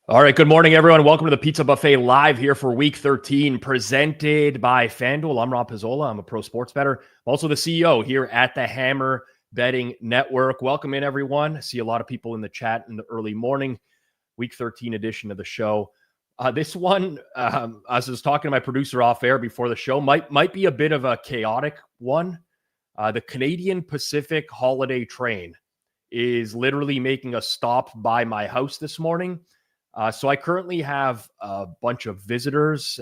All right, good morning, everyone. Welcome to the Pizza Buffet live here for Week 13, presented by FanDuel. I'm Rob Pizzola. I'm a pro sports bettor. I'm also the CEO here at the Hammer Betting Network. Welcome in, everyone. I see a lot of people in the chat in the early morning. Week 13 edition of the show. This one, as I was talking to my producer off air before the show, might be a bit of a chaotic one. The Canadian Pacific holiday train is literally making a stop by my house this morning. So I currently have a bunch of visitors,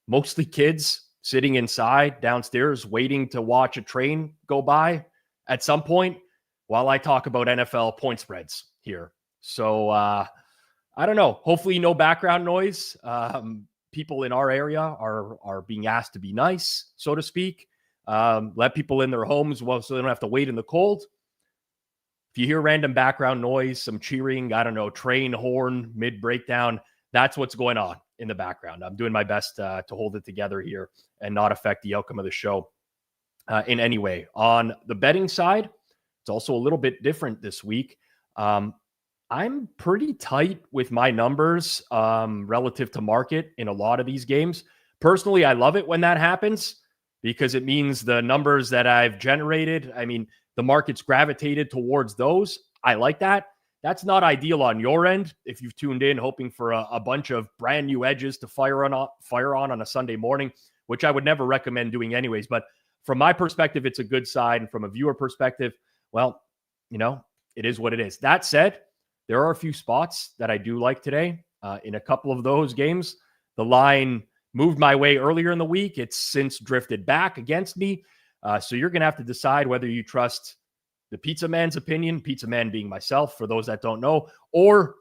mostly kids, sitting inside downstairs waiting to watch a train go by at some point while I talk about NFL point spreads here. So I don't know. Hopefully no background noise. People in our area are being asked to be nice, so to speak. Let people in their homes so they don't have to wait in the cold. If you hear random background noise, some cheering, I don't know, train horn, mid-breakdown, that's what's going on in the background. I'm doing my best to hold it together here and not affect the outcome of the show in any way. On the betting side, it's also a little bit different this week. I'm pretty tight with my numbers relative to market in a lot of these games. Personally, I love it when that happens because it means the numbers that I've generated, the market's gravitated towards those. I like that. That's not ideal on your end if you've tuned in hoping for a bunch of brand new edges to fire on a Sunday morning, which I would never recommend doing anyways. But from my perspective, it's a good sign. And from a viewer perspective, well, it is what it is. That said, there are a few spots that I do like today. In a couple of those games, the line moved my way earlier in the week. It's since drifted back against me. So you're going to have to decide whether you trust the Pizza Man's opinion, Pizza Man being myself, for those that don't know, or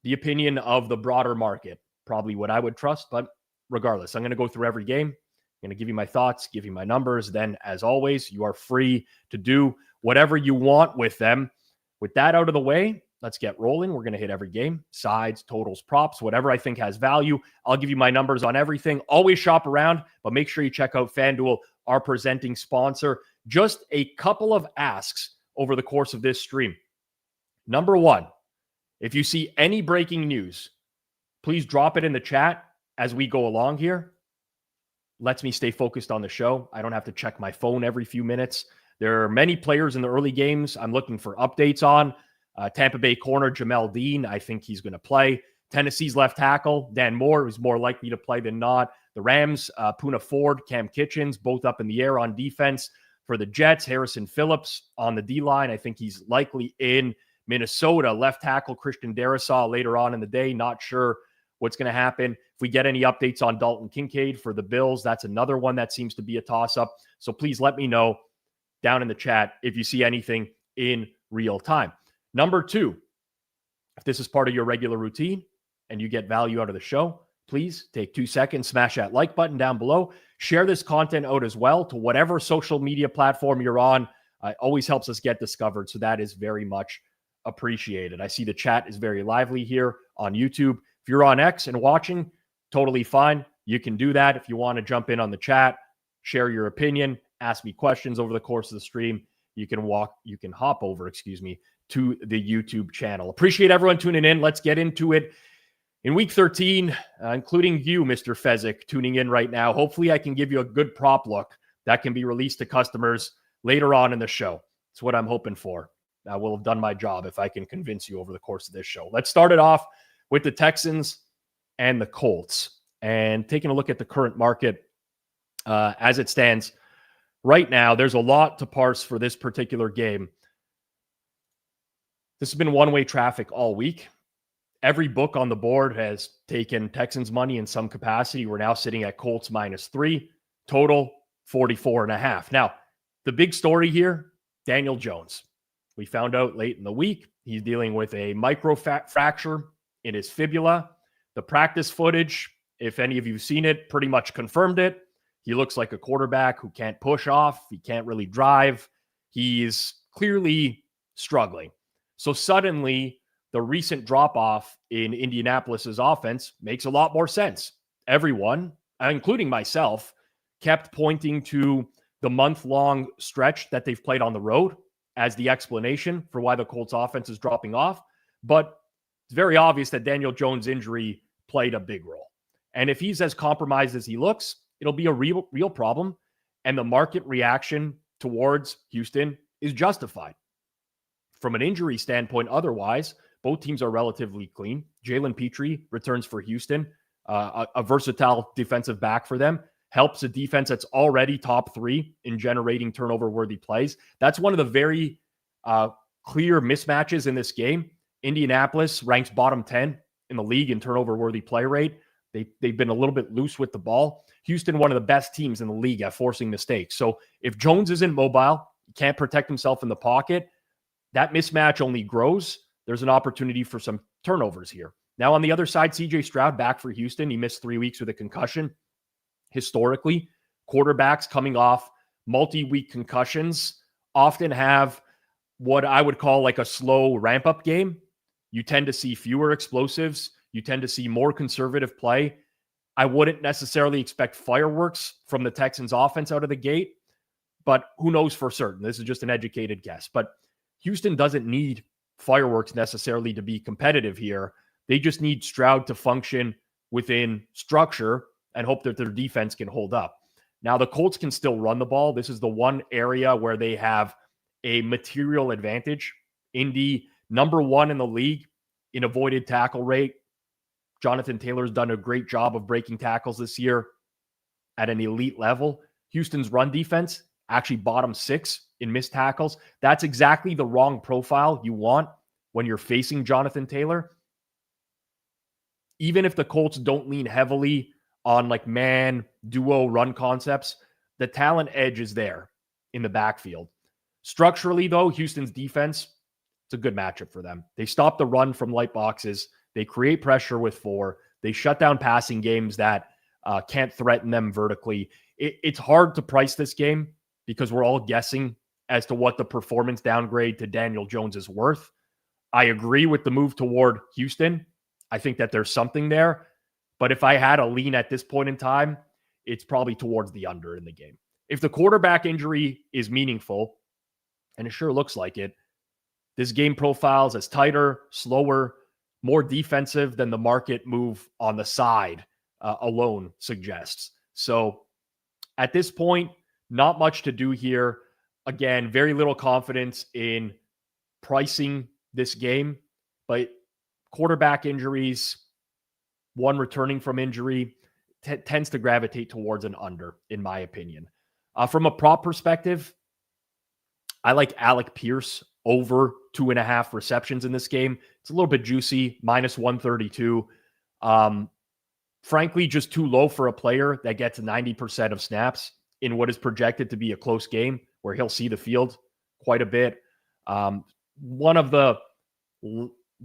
the opinion of the broader market. Probably what I would trust, but regardless, I'm going to go through every game. I'm going to give you my thoughts, give you my numbers. Then, as always, you are free to do whatever you want with them. With that out of the way, let's get rolling. We're going to hit every game, sides, totals, props, whatever I think has value. I'll give you my numbers on everything. Always shop around, but make sure you check out FanDuel, our presenting sponsor. Just a couple of asks over the course of this stream. Number one, if you see any breaking news, please drop it in the chat as we go along here. Lets me stay focused on the show. I don't have to check my phone every few minutes. There are many players in the early games I'm looking for updates on. Tampa Bay corner Jamel Dean, I think he's going to play. Tennessee's left tackle, Dan Moore, who's more likely to play than not. The Rams, Poona Ford, Cam Kitchens, both up in the air on defense. For the Jets, Harrison Phillips on the D-line. I think he's likely in. Minnesota, left tackle Christian Darrisaw later on in the day. Not sure what's going to happen. If we get any updates on Dalton Kincaid for the Bills, that's another one that seems to be a toss-up. So please let me know down in the chat if you see anything in real time. Number two, if this is part of your regular routine and you get value out of the show, please take 2 seconds, smash that like button down below. Share this content out as well to whatever social media platform you're on. It always helps us get discovered, so that is very much appreciated. I see the chat is very lively here on YouTube. If you're on X and watching, totally fine. You can do that. If you want to jump in on the chat, share your opinion, ask me questions over the course of the stream, you can hop over, to the YouTube channel. Appreciate everyone tuning in. Let's get into it. In Week 13, including you, Mr. Fezzik, tuning in right now, hopefully I can give you a good prop look that can be released to customers later on in the show. That's what I'm hoping for. I will have done my job if I can convince you over the course of this show. Let's start it off with the Texans and the Colts. And taking a look at the current market as it stands right now, there's a lot to parse for this particular game. This has been one-way traffic all week. Every book on the board has taken Texans money in some capacity. We're now sitting at Colts -3, total 44.5. Now, the big story here, Daniel Jones. We found out late in the week he's dealing with a microfracture in his fibula. The practice footage, if any of you have seen it, pretty much confirmed it. He looks like a quarterback who can't push off. He can't really drive. He's clearly struggling. So suddenly, the recent drop-off in Indianapolis's offense makes a lot more sense. Everyone, including myself, kept pointing to the month-long stretch that they've played on the road as the explanation for why the Colts offense is dropping off. But it's very obvious that Daniel Jones' injury played a big role. And if he's as compromised as he looks, it'll be a real problem. And the market reaction towards Houston is justified. From an injury standpoint, otherwise, both teams are relatively clean. Jalen Petrie returns for Houston, a versatile defensive back for them, helps a defense that's already top 3 in generating turnover-worthy plays. That's one of the very clear mismatches in this game. Indianapolis ranks bottom 10 in the league in turnover-worthy play rate. They've been a little bit loose with the ball. Houston, one of the best teams in the league at forcing mistakes. So if Jones isn't mobile, he can't protect himself in the pocket, that mismatch only grows. There's an opportunity for some turnovers here. Now, on the other side, CJ Stroud back for Houston. He missed 3 weeks with a concussion. Historically, quarterbacks coming off multi-week concussions often have what I would call like a slow ramp-up game. You tend to see fewer explosives. You tend to see more conservative play. I wouldn't necessarily expect fireworks from the Texans offense out of the gate, but who knows for certain? This is just an educated guess. But Houston doesn't need fireworks necessarily to be competitive here. They just need Stroud to function within structure and hope that their defense can hold up. Now, the Colts can still run the ball. This is the one area where they have a material advantage. Indy, number 1 in the league in avoided tackle rate. Jonathan Taylor's done a great job of breaking tackles this year at an elite level. Houston's run defense, actually bottom 6 in missed tackles. That's exactly the wrong profile you want when you're facing Jonathan Taylor. Even if the Colts don't lean heavily on like man, duo run concepts, the talent edge is there in the backfield. Structurally, though, Houston's defense, it's a good matchup for them. They stop the run from light boxes. They create pressure with 4. They shut down passing games that can't threaten them vertically. It's hard to price this game because we're all guessing as to what the performance downgrade to Daniel Jones is worth. I agree with the move toward Houston. I think that there's something there. But if I had a lean at this point in time, it's probably towards the under in the game. If the quarterback injury is meaningful, and it sure looks like it, this game profiles as tighter, slower, more defensive than the market move on the side alone suggests. So at this point, not much to do here. Again, very little confidence in pricing this game, but quarterback injuries, one returning from injury, tends to gravitate towards an under, in my opinion. From a prop perspective, I like Alec Pierce over 2.5 receptions in this game. It's a little bit juicy, minus 132. Frankly, just too low for a player that gets 90% of snaps in what is projected to be a close game where he'll see the field quite a bit. One of the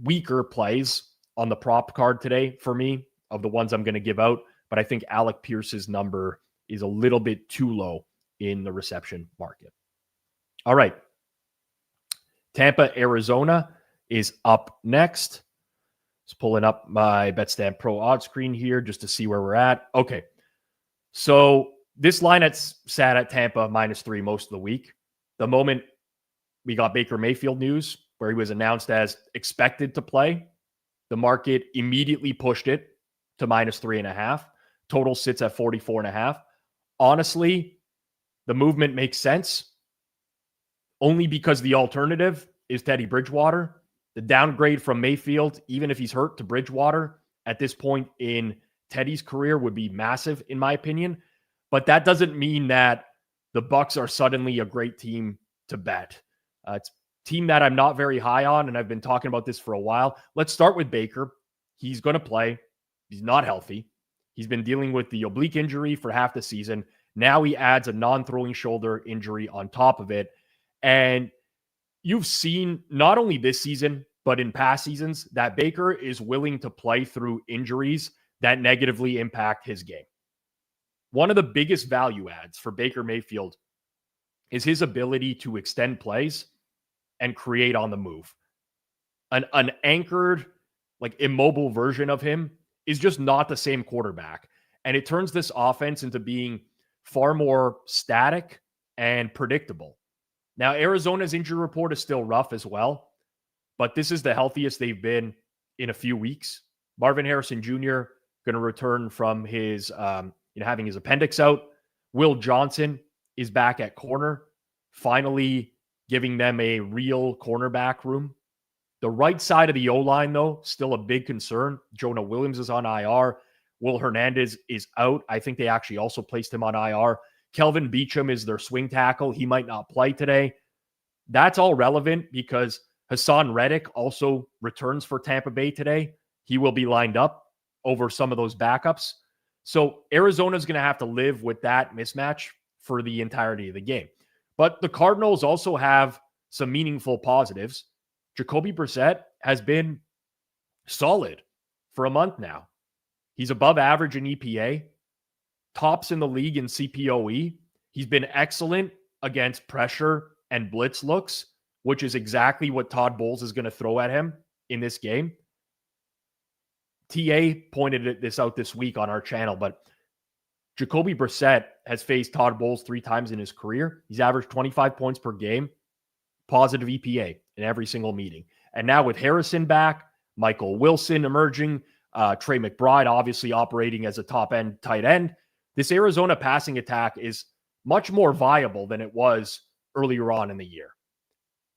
weaker plays on the prop card today for me of the ones I'm going to give out, but I think Alec Pierce's number is a little bit too low in the reception market. All right. Tampa, Arizona is up next. Just pulling up my BetStamp Pro odds screen here just to see where we're at. Okay. So this line that's sat at Tampa -3 most of the week. The moment we got Baker Mayfield news where he was announced as expected to play, the market immediately pushed it to -3.5. Total sits at 44.5. Honestly, the movement makes sense only because the alternative is Teddy Bridgewater. The downgrade from Mayfield, even if he's hurt, to Bridgewater at this point in Teddy's career would be massive, in my opinion. But that doesn't mean that the Bucs are suddenly a great team to bet. It's a team that I'm not very high on, and I've been talking about this for a while. Let's start with Baker. He's going to play. He's not healthy. He's been dealing with the oblique injury for half the season. Now he adds a non-throwing shoulder injury on top of it. And you've seen not only this season, but in past seasons, that Baker is willing to play through injuries that negatively impact his game. One of the biggest value adds for Baker Mayfield is his ability to extend plays and create on the move. An anchored, like immobile version of him is just not the same quarterback. And it turns this offense into being far more static and predictable. Now, Arizona's injury report is still rough as well, but this is the healthiest they've been in a few weeks. Marvin Harrison Jr. going to return from his, having his appendix out. Will Johnson is back at corner, finally giving them a real cornerback room. The right side of the O-line, though, still a big concern. Jonah Williams is on IR. Will Hernandez is out. I think they actually also placed him on IR. Kelvin Beachum is their swing tackle. He might not play today. That's all relevant because Hassan Reddick also returns for Tampa Bay today. He will be lined up over some of those backups. So Arizona's going to have to live with that mismatch for the entirety of the game. But the Cardinals also have some meaningful positives. Jacoby Brissett has been solid for a month now. He's above average in EPA, tops in the league in CPOE. He's been excellent against pressure and blitz looks, which is exactly what Todd Bowles is going to throw at him in this game. TA pointed this out this week on our channel, but Jacoby Brissett has faced Todd Bowles 3 times in his career. He's averaged 25 points per game, positive EPA in every single meeting. And now with Harrison back, Michael Wilson emerging, Trey McBride obviously operating as a top-end tight end, this Arizona passing attack is much more viable than it was earlier on in the year.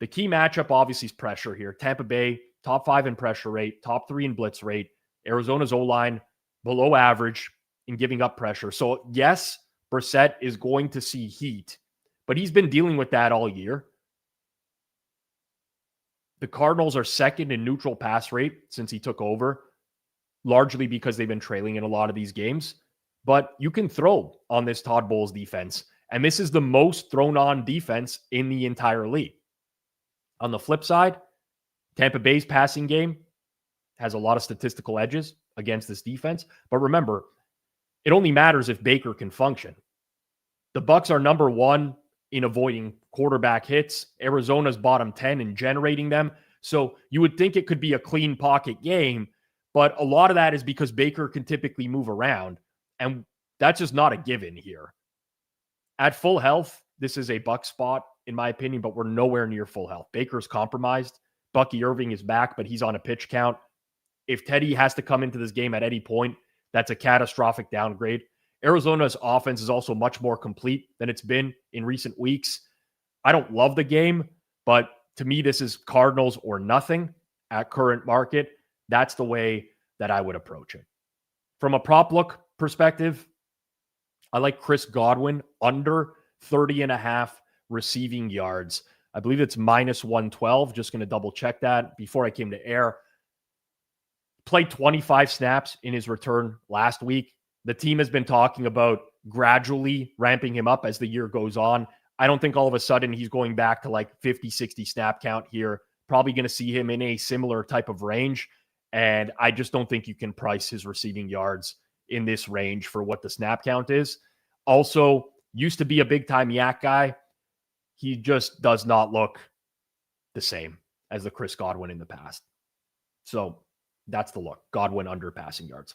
The key matchup obviously is pressure here. Tampa Bay, top 5 in pressure rate, top 3 in blitz rate. Arizona's O-line below average in giving up pressure. So yes, Brissett is going to see heat, but he's been dealing with that all year. The Cardinals are second in neutral pass rate since he took over, largely because they've been trailing in a lot of these games. But you can throw on this Todd Bowles defense, and this is the most thrown on defense in the entire league. On the flip side, Tampa Bay's passing game has a lot of statistical edges against this defense. But remember, it only matters if Baker can function. The Bucs are number 1 in avoiding quarterback hits. Arizona's bottom 10 in generating them. So you would think it could be a clean pocket game, but a lot of that is because Baker can typically move around, and that's just not a given here. At full health, this is a Buck spot, in my opinion, but we're nowhere near full health. Baker's compromised. Bucky Irving is back, but he's on a pitch count. If Teddy has to come into this game at any point, that's a catastrophic downgrade. Arizona's offense is also much more complete than it's been in recent weeks. I don't love the game, but to me, this is Cardinals or nothing at current market. That's the way that I would approach it. From a prop look perspective, I like Chris Godwin under 30.5 receiving yards. I believe it's minus 112. Just going to double check that before I came to air. Played 25 snaps in his return last week. The team has been talking about gradually ramping him up as the year goes on. I don't think all of a sudden he's going back to like 50, 60 snap count here. Probably going to see him in a similar type of range. And I just don't think you can price his receiving yards in this range for what the snap count is. Also, used to be a big-time yak guy. He just does not look the same as the Chris Godwin in the past. So that's the look. Godwin under passing yards.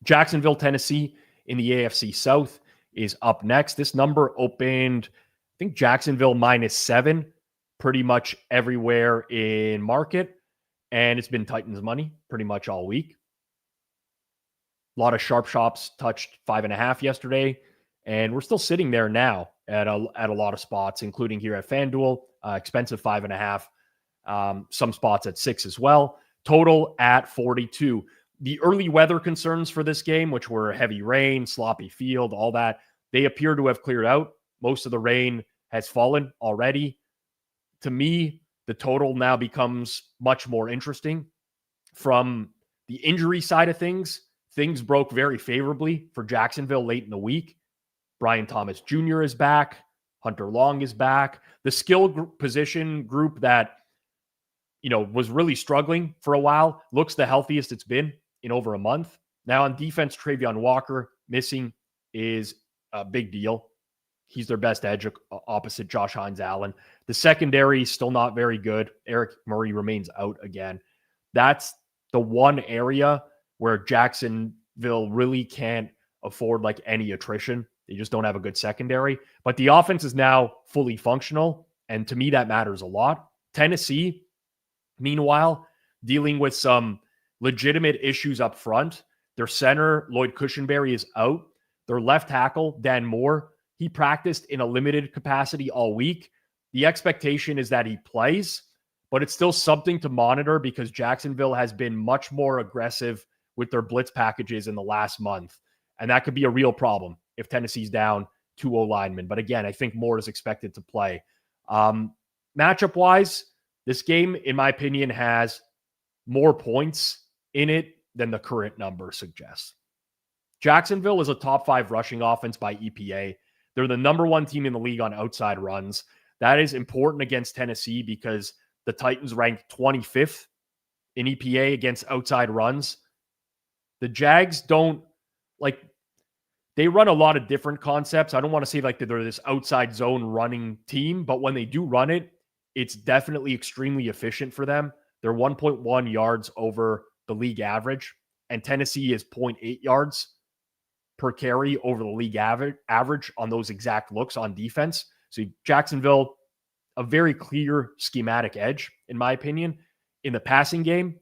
Jacksonville, Tennessee in the AFC South is up next. This number opened, I think, Jacksonville -7 pretty much everywhere in market. And it's been Titans money pretty much all week. A lot of sharp shops touched 5.5 yesterday. And we're still sitting there now at a lot of spots, including here at FanDuel. Expensive 5.5. Some spots at 6 as well. Total at 42. The early weather concerns for this game, which were heavy rain, sloppy field, all that, they appear to have cleared out. Most of the rain has fallen already. To me, the total now becomes much more interesting. From the injury side of things, things broke very favorably for Jacksonville late in the week. Brian Thomas Jr. is back. Hunter Long is back. The position group that, was really struggling for a while looks the healthiest it's been in over a month. Now on defense, Travion Walker missing is a big deal. He's their best edge opposite Josh Hines-Allen. The secondary is still not very good. Eric Murray remains out again. That's the one area where Jacksonville really can't afford like any attrition. They just don't have a good secondary. But the offense is now fully functional, and to me that matters a lot. Tennessee, meanwhile, dealing with some legitimate issues up front. Their center, Lloyd Cushenberry, is out. Their left tackle, Dan Moore, he practiced in a limited capacity all week. The expectation is that he plays, but it's still something to monitor because Jacksonville has been much more aggressive with their blitz packages in the last month. And that could be a real problem if Tennessee's down 2 O-linemen. But again, I think Moore is expected to play. Matchup-wise, this game, in my opinion, has more points in it than the current number suggests. Jacksonville is a top 5 rushing offense by EPA. They're the number 1 team in the league on outside runs. That is important against Tennessee because the Titans rank 25th in EPA against outside runs. The Jags don't, they run a lot of different concepts. I don't want to say they're this outside zone running team, but when they do run it, it's definitely extremely efficient for them. They're 1.1 yards over the league average, and Tennessee is 0.8 yards per carry over the league average on those exact looks on defense. So Jacksonville, a very clear schematic edge, in my opinion. In the passing game,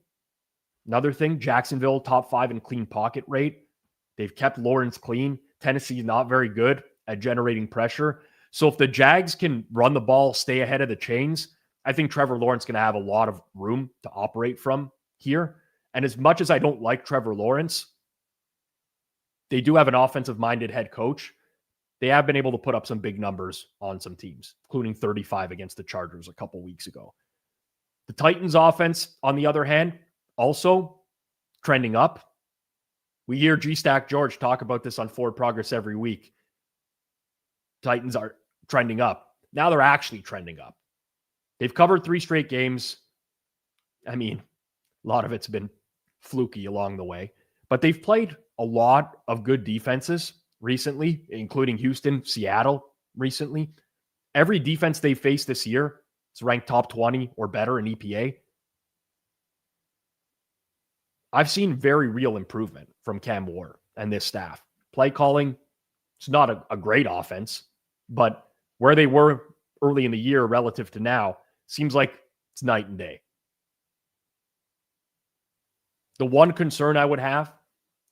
another thing, Jacksonville, top 5 in clean pocket rate. They've kept Lawrence clean. Tennessee is not very good at generating pressure. So if the Jags can run the ball, stay ahead of the chains, I think Trevor Lawrence is going to have a lot of room to operate from here. And as much as I don't like Trevor Lawrence, they do have an offensive-minded head coach. They have been able to put up some big numbers on some teams, including 35 against the Chargers a couple weeks ago. The Titans offense, on the other hand, also trending up. We hear G-Stack George talk about this on Forward Progress every week. Titans are trending up. Now they're actually trending up. They've covered 3 straight games. I mean, a lot of it's been fluky along the way, but they've played a lot of good defenses recently, including Houston, Seattle recently. Every defense they faced this year is ranked top 20 or better in EPA. I've seen very real improvement from Cam Ward and this staff. Play calling, it's not a great offense, but where they were early in the year relative to now, seems like it's night and day. The one concern I would have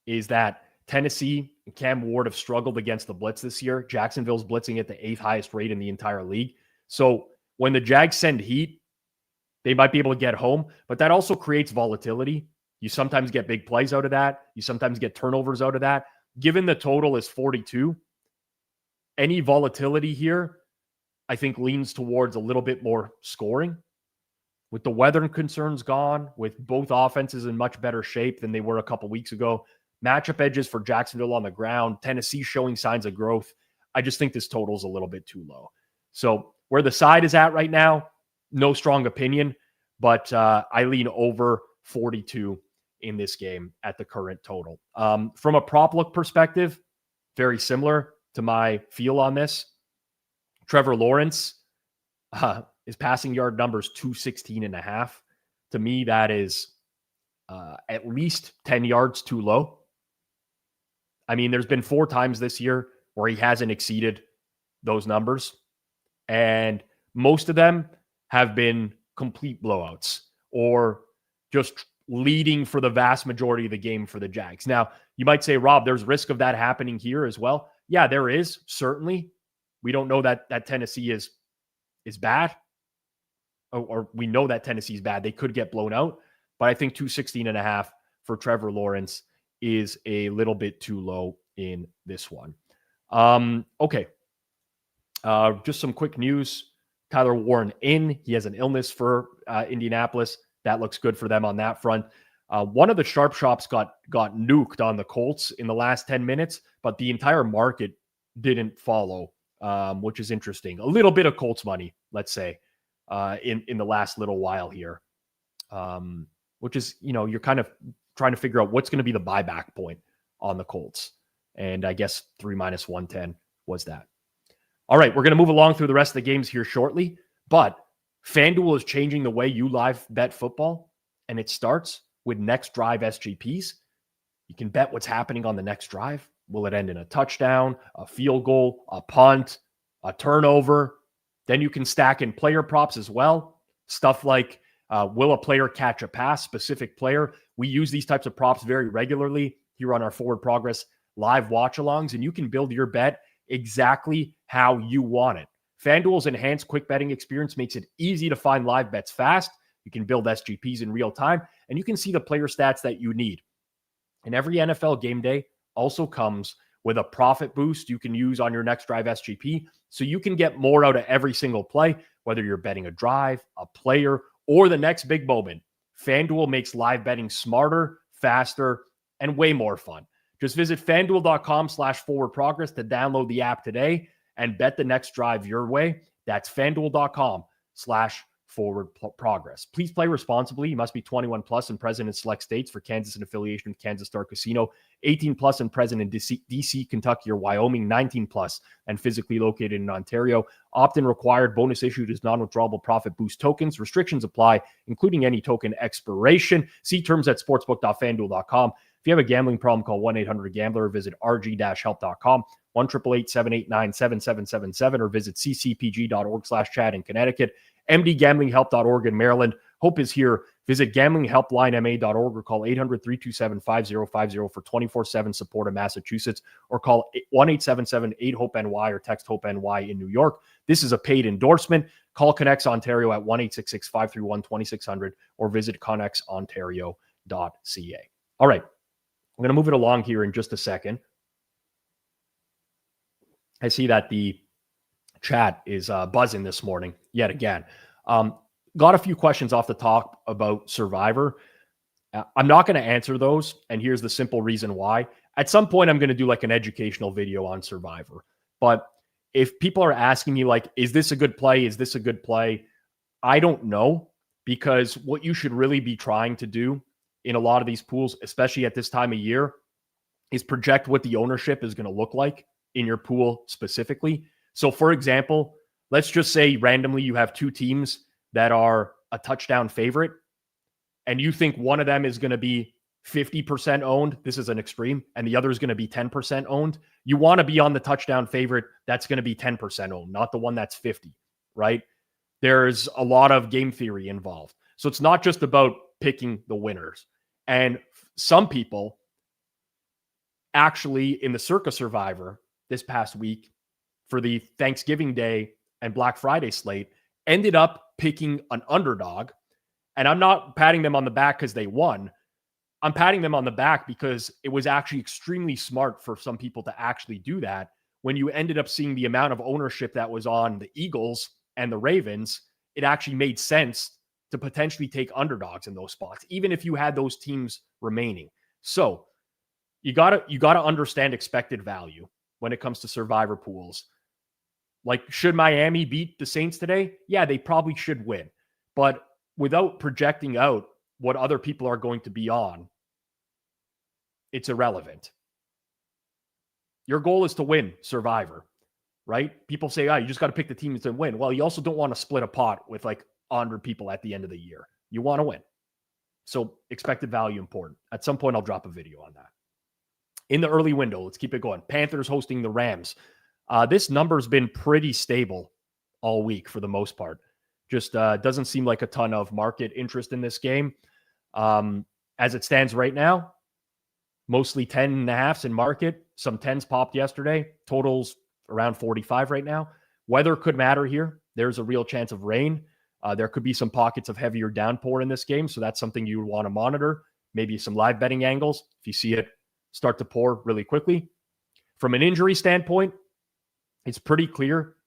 is that Tennessee and Cam Ward have struggled against the blitz this year. Jacksonville's blitzing at the 8th highest rate in the entire league. So when the Jags send heat, they might be able to get home, but that also creates volatility. You sometimes get big plays out of that. You sometimes get turnovers out of that. Given the total is 42, any volatility here, I think, leans towards a little bit more scoring. With the weather concerns gone, with both offenses in much better shape than they were a couple weeks ago, matchup edges for Jacksonville on the ground, Tennessee showing signs of growth, I just think this total is a little bit too low. So where the side is at right now, no strong opinion, but I lean over 42 in this game at the current total. From a prop look perspective, very similar to my feel on this. Trevor Lawrence, his passing yard number is 216.5. To me, that is at least 10 yards too low. I mean, there's been 4 times this year where he hasn't exceeded those numbers, and most of them have been complete blowouts or just leading for the vast majority of the game for the Jags. Now, you might say, Rob, there's risk of that happening here as well. Yeah, there is, certainly. We don't know that Tennessee is bad, or we know that Tennessee is bad. They could get blown out, but I think 216.5 for Trevor Lawrence is a little bit too low in this one. Okay. Just some quick news. Tyler Warren in. He has an illness for Indianapolis. That looks good for them on that front. One of the sharp shops got nuked on the Colts in the last 10 minutes, but the entire market didn't follow, which is interesting. A little bit of Colts money, let's say, in the last little while here, which is, you're kind of trying to figure out what's going to be the buyback point on the Colts. And I guess 3 minus 110 was that. All right, we're going to move along through the rest of the games here shortly, but FanDuel is changing the way you live bet football, and it starts with next drive SGPs. You can bet what's happening on the next drive. Will it end in a touchdown, a field goal, a punt, a turnover? Then you can stack in player props as well. Stuff like Will a player catch a pass? Specific player. We use these types of props very regularly here on our Forward Progress live watch-alongs, and you can build your bet exactly how you want it. FanDuel's enhanced quick betting experience makes it easy to find live bets fast. You can build SGPs in real time, and you can see the player stats that you need. And every NFL game day also comes with a profit boost you can use on your next drive SGP, so you can get more out of every single play, whether you're betting a drive, a player, or the next big moment. FanDuel makes live betting smarter, faster, and way more fun. Just visit FanDuel.com/forwardprogress to download the app today and bet the next drive your way. That's FanDuel.com/forwardprogress. Please play responsibly. You must be 21 plus and present in select states. For Kansas and affiliation with Kansas Star Casino, 18 plus and present in DC, Kentucky, or Wyoming, 19 plus and physically located in Ontario. Opt-in required. Bonus issued as non-withdrawable profit boost tokens. Restrictions apply, including any token expiration. See terms at sportsbook.fanduel.com. If you have a gambling problem, call 1-800-GAMBLER or visit rg-help.com, 1-888-789-7777, or visit ccpg.org/chat in Connecticut, mdgamblinghelp.org in Maryland. Hope is here. Visit gamblinghelplinema.org or call 800-327-5050 for 24/7 support in Massachusetts, or call 1-877-8-HOPE-NY or text HOPE-NY in New York. This is a paid endorsement. Call Connex Ontario at 1-866-531-2600 or visit connexontario.ca. All right. I'm going to move it along here in just a second. I see that the chat is buzzing this morning yet again. Got a few questions off the top about Survivor. I'm not going to answer those, and here's the simple reason why. At some point, I'm going to do like an educational video on Survivor. But if people are asking me, like, is this a good play? Is this a good play? I don't know, because what you should really be trying to do in a lot of these pools, especially at this time of year, is project what the ownership is going to look like in your pool specifically. So for example, let's just say randomly you have two teams that are a touchdown favorite, and you think one of them is going to be 50% owned. This is an extreme. And the other is going to be 10% owned. You want to be on the touchdown favorite that's going to be 10% owned, not the one that's 50, right? There's a lot of game theory involved. So it's not just about picking the winners. And some people actually in the Circa Survivor this past week for the Thanksgiving Day and Black Friday slate ended up picking an underdog. And I'm not patting them on the back because they won. I'm patting them on the back because it was actually extremely smart for some people to actually do that. When you ended up seeing the amount of ownership that was on the Eagles and the Ravens, it actually made sense to potentially take underdogs in those spots, even if you had those teams remaining. So you gotta understand expected value when it comes to Survivor pools. Like, should Miami beat the Saints today? Yeah, they probably should win. But without projecting out what other people are going to be on, it's irrelevant. Your goal is to win Survivor, right? People say, you just got to pick the teams to win. Well, you also don't want to split a pot with like 100 people at the end of the year. You want to win. So expected value important. At some point, I'll drop a video on that. In the early window, let's keep it going. Panthers hosting the Rams. This number's been pretty stable all week for the most part. Just doesn't seem like a ton of market interest in this game. As it stands right now, mostly 10.5s in market. Some 10s popped yesterday. Totals around 45 right now. Weather could matter here. There's a real chance of rain. There could be some pockets of heavier downpour in this game, so that's something you would want to monitor. Maybe some live betting angles if you see it start to pour really quickly. From an injury standpoint, it's pretty clear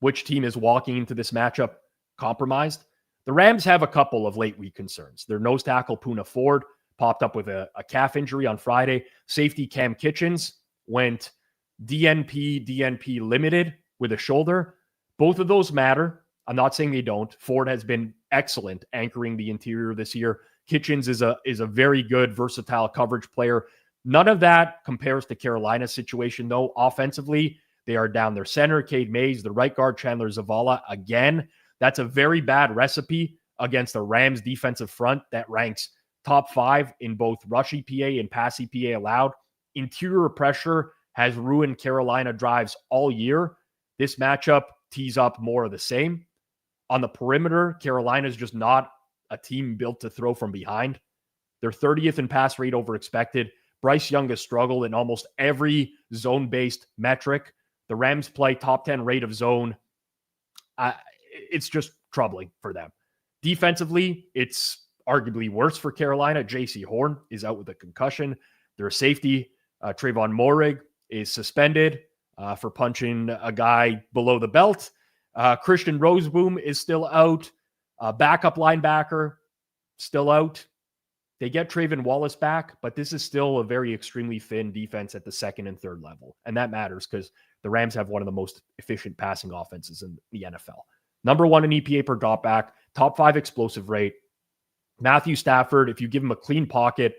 which team is walking into this matchup compromised. The Rams have a couple of late week concerns. Their nose tackle, Poona Ford, popped up with a calf injury on Friday. Safety Cam Kitchens went DNP limited with a shoulder. Both of those matter. I'm not saying they don't. Ford has been excellent anchoring the interior this year. Kitchens is a very good, versatile coverage player. None of that compares to Carolina's situation, though. Offensively, they are down their center, Cade Mays, the right guard, Chandler Zavala. Again, that's a very bad recipe against the Rams defensive front that ranks top 5 in both rush EPA and pass EPA allowed. Interior pressure has ruined Carolina drives all year. This matchup tees up more of the same. On the perimeter, Carolina is just not a team built to throw from behind. They're 30th in pass rate over expected. Bryce Young has struggled in almost every zone-based metric. The Rams play top 10 rate of zone. It's just troubling for them. Defensively, it's arguably worse for Carolina. J.C. Horn is out with a concussion. Their safety, Trayvon Moehrig, is suspended for punching a guy below the belt. Christian Roseboom is still out. Backup linebacker, still out. They get Trayvon Wallace back, but this is still a very extremely thin defense at the second and third level. And that matters because the Rams have one of the most efficient passing offenses in the NFL. Number 1 in EPA per dropback, top 5 explosive rate. Matthew Stafford, if you give him a clean pocket,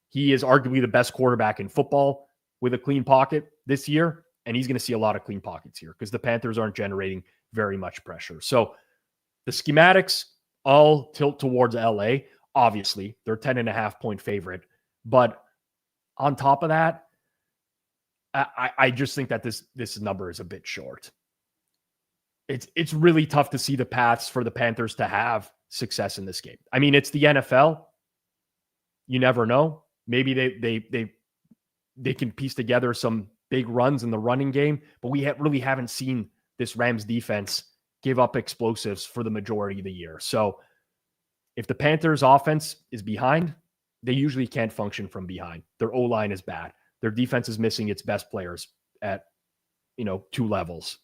he is arguably the best quarterback in football with a clean pocket this year. And he's going to see a lot of clean pockets here because the Panthers aren't generating very much pressure. So the schematics all tilt towards LA. Obviously, they're 10.5 point favorite. But on top of that, I just think that this number is a bit short. It's really tough to see the paths for the Panthers to have success in this game. I mean, it's the NFL. You never know. Maybe they can piece together some big runs in the running game, but we really haven't seen this Rams defense give up explosives for the majority of the year. So if the Panthers offense is behind, they usually can't function from behind. Their O-line is bad. Their defense is missing its best players at, 2 levels.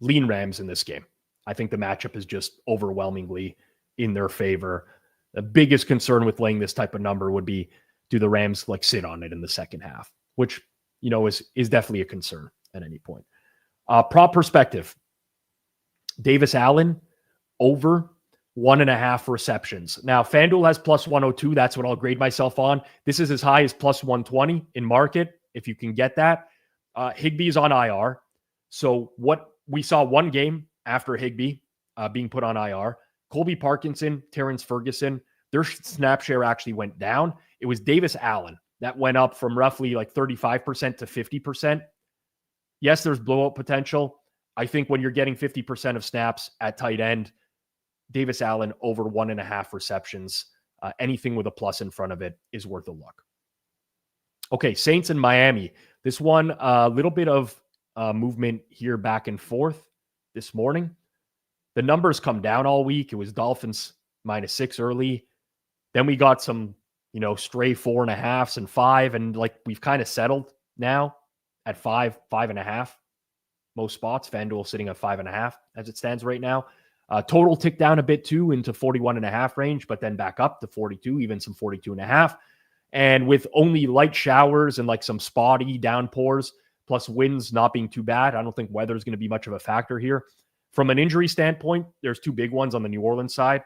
Lean Rams in this game. I think the matchup is just overwhelmingly in their favor. The biggest concern with laying this type of number would be, do the Rams sit on it in the second half, which, is definitely a concern at any point. Prop perspective. Davis Allen over 1.5 receptions. Now, FanDuel has plus 102. That's what I'll grade myself on. This is as high as plus 120 in market, if you can get that. Higbee is on IR. So what we saw one game after Higbee being put on IR, Colby Parkinson, Terrence Ferguson, their snap share actually went down. It was Davis Allen that went up from roughly 35% to 50%. Yes, there's blowout potential. I think when you're getting 50% of snaps at tight end, Davis Allen over 1.5 receptions, anything with a plus in front of it is worth a look. Okay, Saints and Miami. This one, a little bit of movement here back and forth this morning. The numbers come down all week. It was Dolphins -6 early. Then we got some, stray 4.5s and 5. And we've kind of settled now at 5, 5.5. Most spots. FanDuel sitting at 5.5 as it stands right now. Total ticked down a bit too into 41.5 range, but then back up to 42, even some 42.5. And with only light showers and some spotty downpours, plus winds not being too bad, I don't think weather is going to be much of a factor here. From an injury standpoint, there's 2 big ones on the New Orleans side.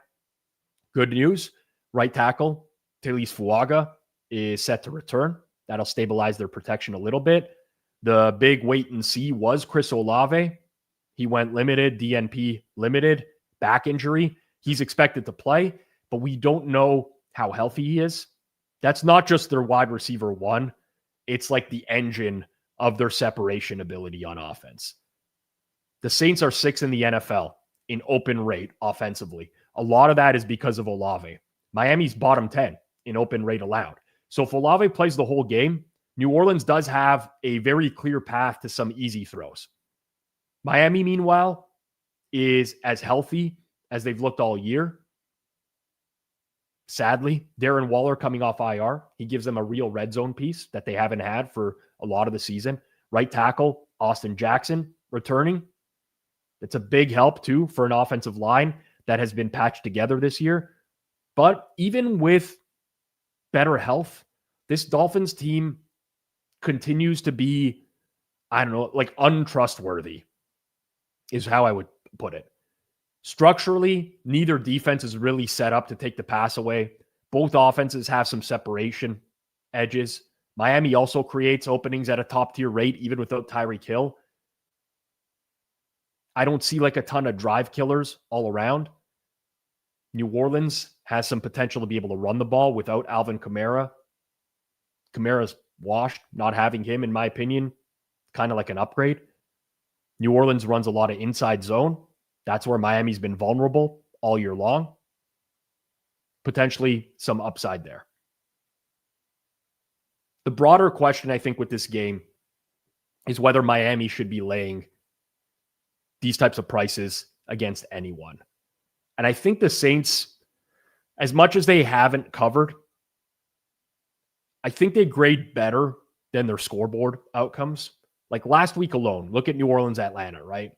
Good news, right tackle, Talise Fuaga is set to return. That'll stabilize their protection a little bit. The big wait and see was Chris Olave. He went limited, DNP limited, back injury. He's expected to play, but we don't know how healthy he is. That's not just their wide receiver 1. It's the engine of their separation ability on offense. The Saints are 6th in the NFL in open rate offensively. A lot of that is because of Olave. Miami's bottom 10 in open rate allowed. So if Olave plays the whole game, New Orleans does have a very clear path to some easy throws. Miami, meanwhile, is as healthy as they've looked all year. Sadly, Darren Waller coming off IR, he gives them a real red zone piece that they haven't had for a lot of the season. Right tackle, Austin Jackson, returning. It's a big help, too, for an offensive line that has been patched together this year. But even with better health, this Dolphins team continues to be, untrustworthy is how I would put it. Structurally, neither defense is really set up to take the pass away. Both offenses have some separation edges. Miami also creates openings at a top-tier rate, even without Tyreek Hill. I don't see a ton of drive killers all around. New Orleans has some potential to be able to run the ball without Alvin Kamara. Kamara's washed. Not having him, in my opinion, kind of like an upgrade. New Orleans runs a lot of inside zone. That's where Miami's been vulnerable all year long. potentially some upside there. The broader question, I think, with this game is whether Miami should be laying these types of prices against anyone. And I think the Saints, as much as they haven't covered, I think they grade better than their scoreboard outcomes. Like last week alone, look at New Orleans, Atlanta, right?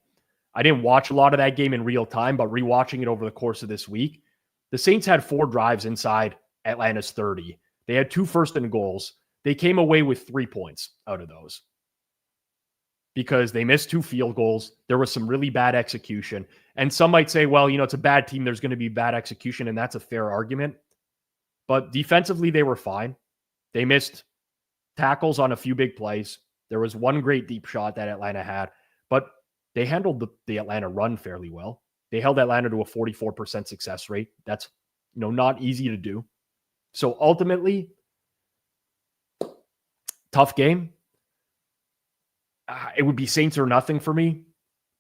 I didn't watch a lot of that game in real time, but rewatching it over the course of this week, the Saints had 4 drives inside Atlanta's 30. They had 2 first and goals. They came away with 3 points out of those because they missed 2 field goals. There was some really bad execution. And some might say, well, it's a bad team. There's going to be bad execution, and that's a fair argument. But defensively, they were fine. They missed tackles on a few big plays. There was one great deep shot that Atlanta had, but they handled the Atlanta run fairly well. They held Atlanta to a 44% success rate. That's, not easy to do. So ultimately, tough game. It would be Saints or nothing for me,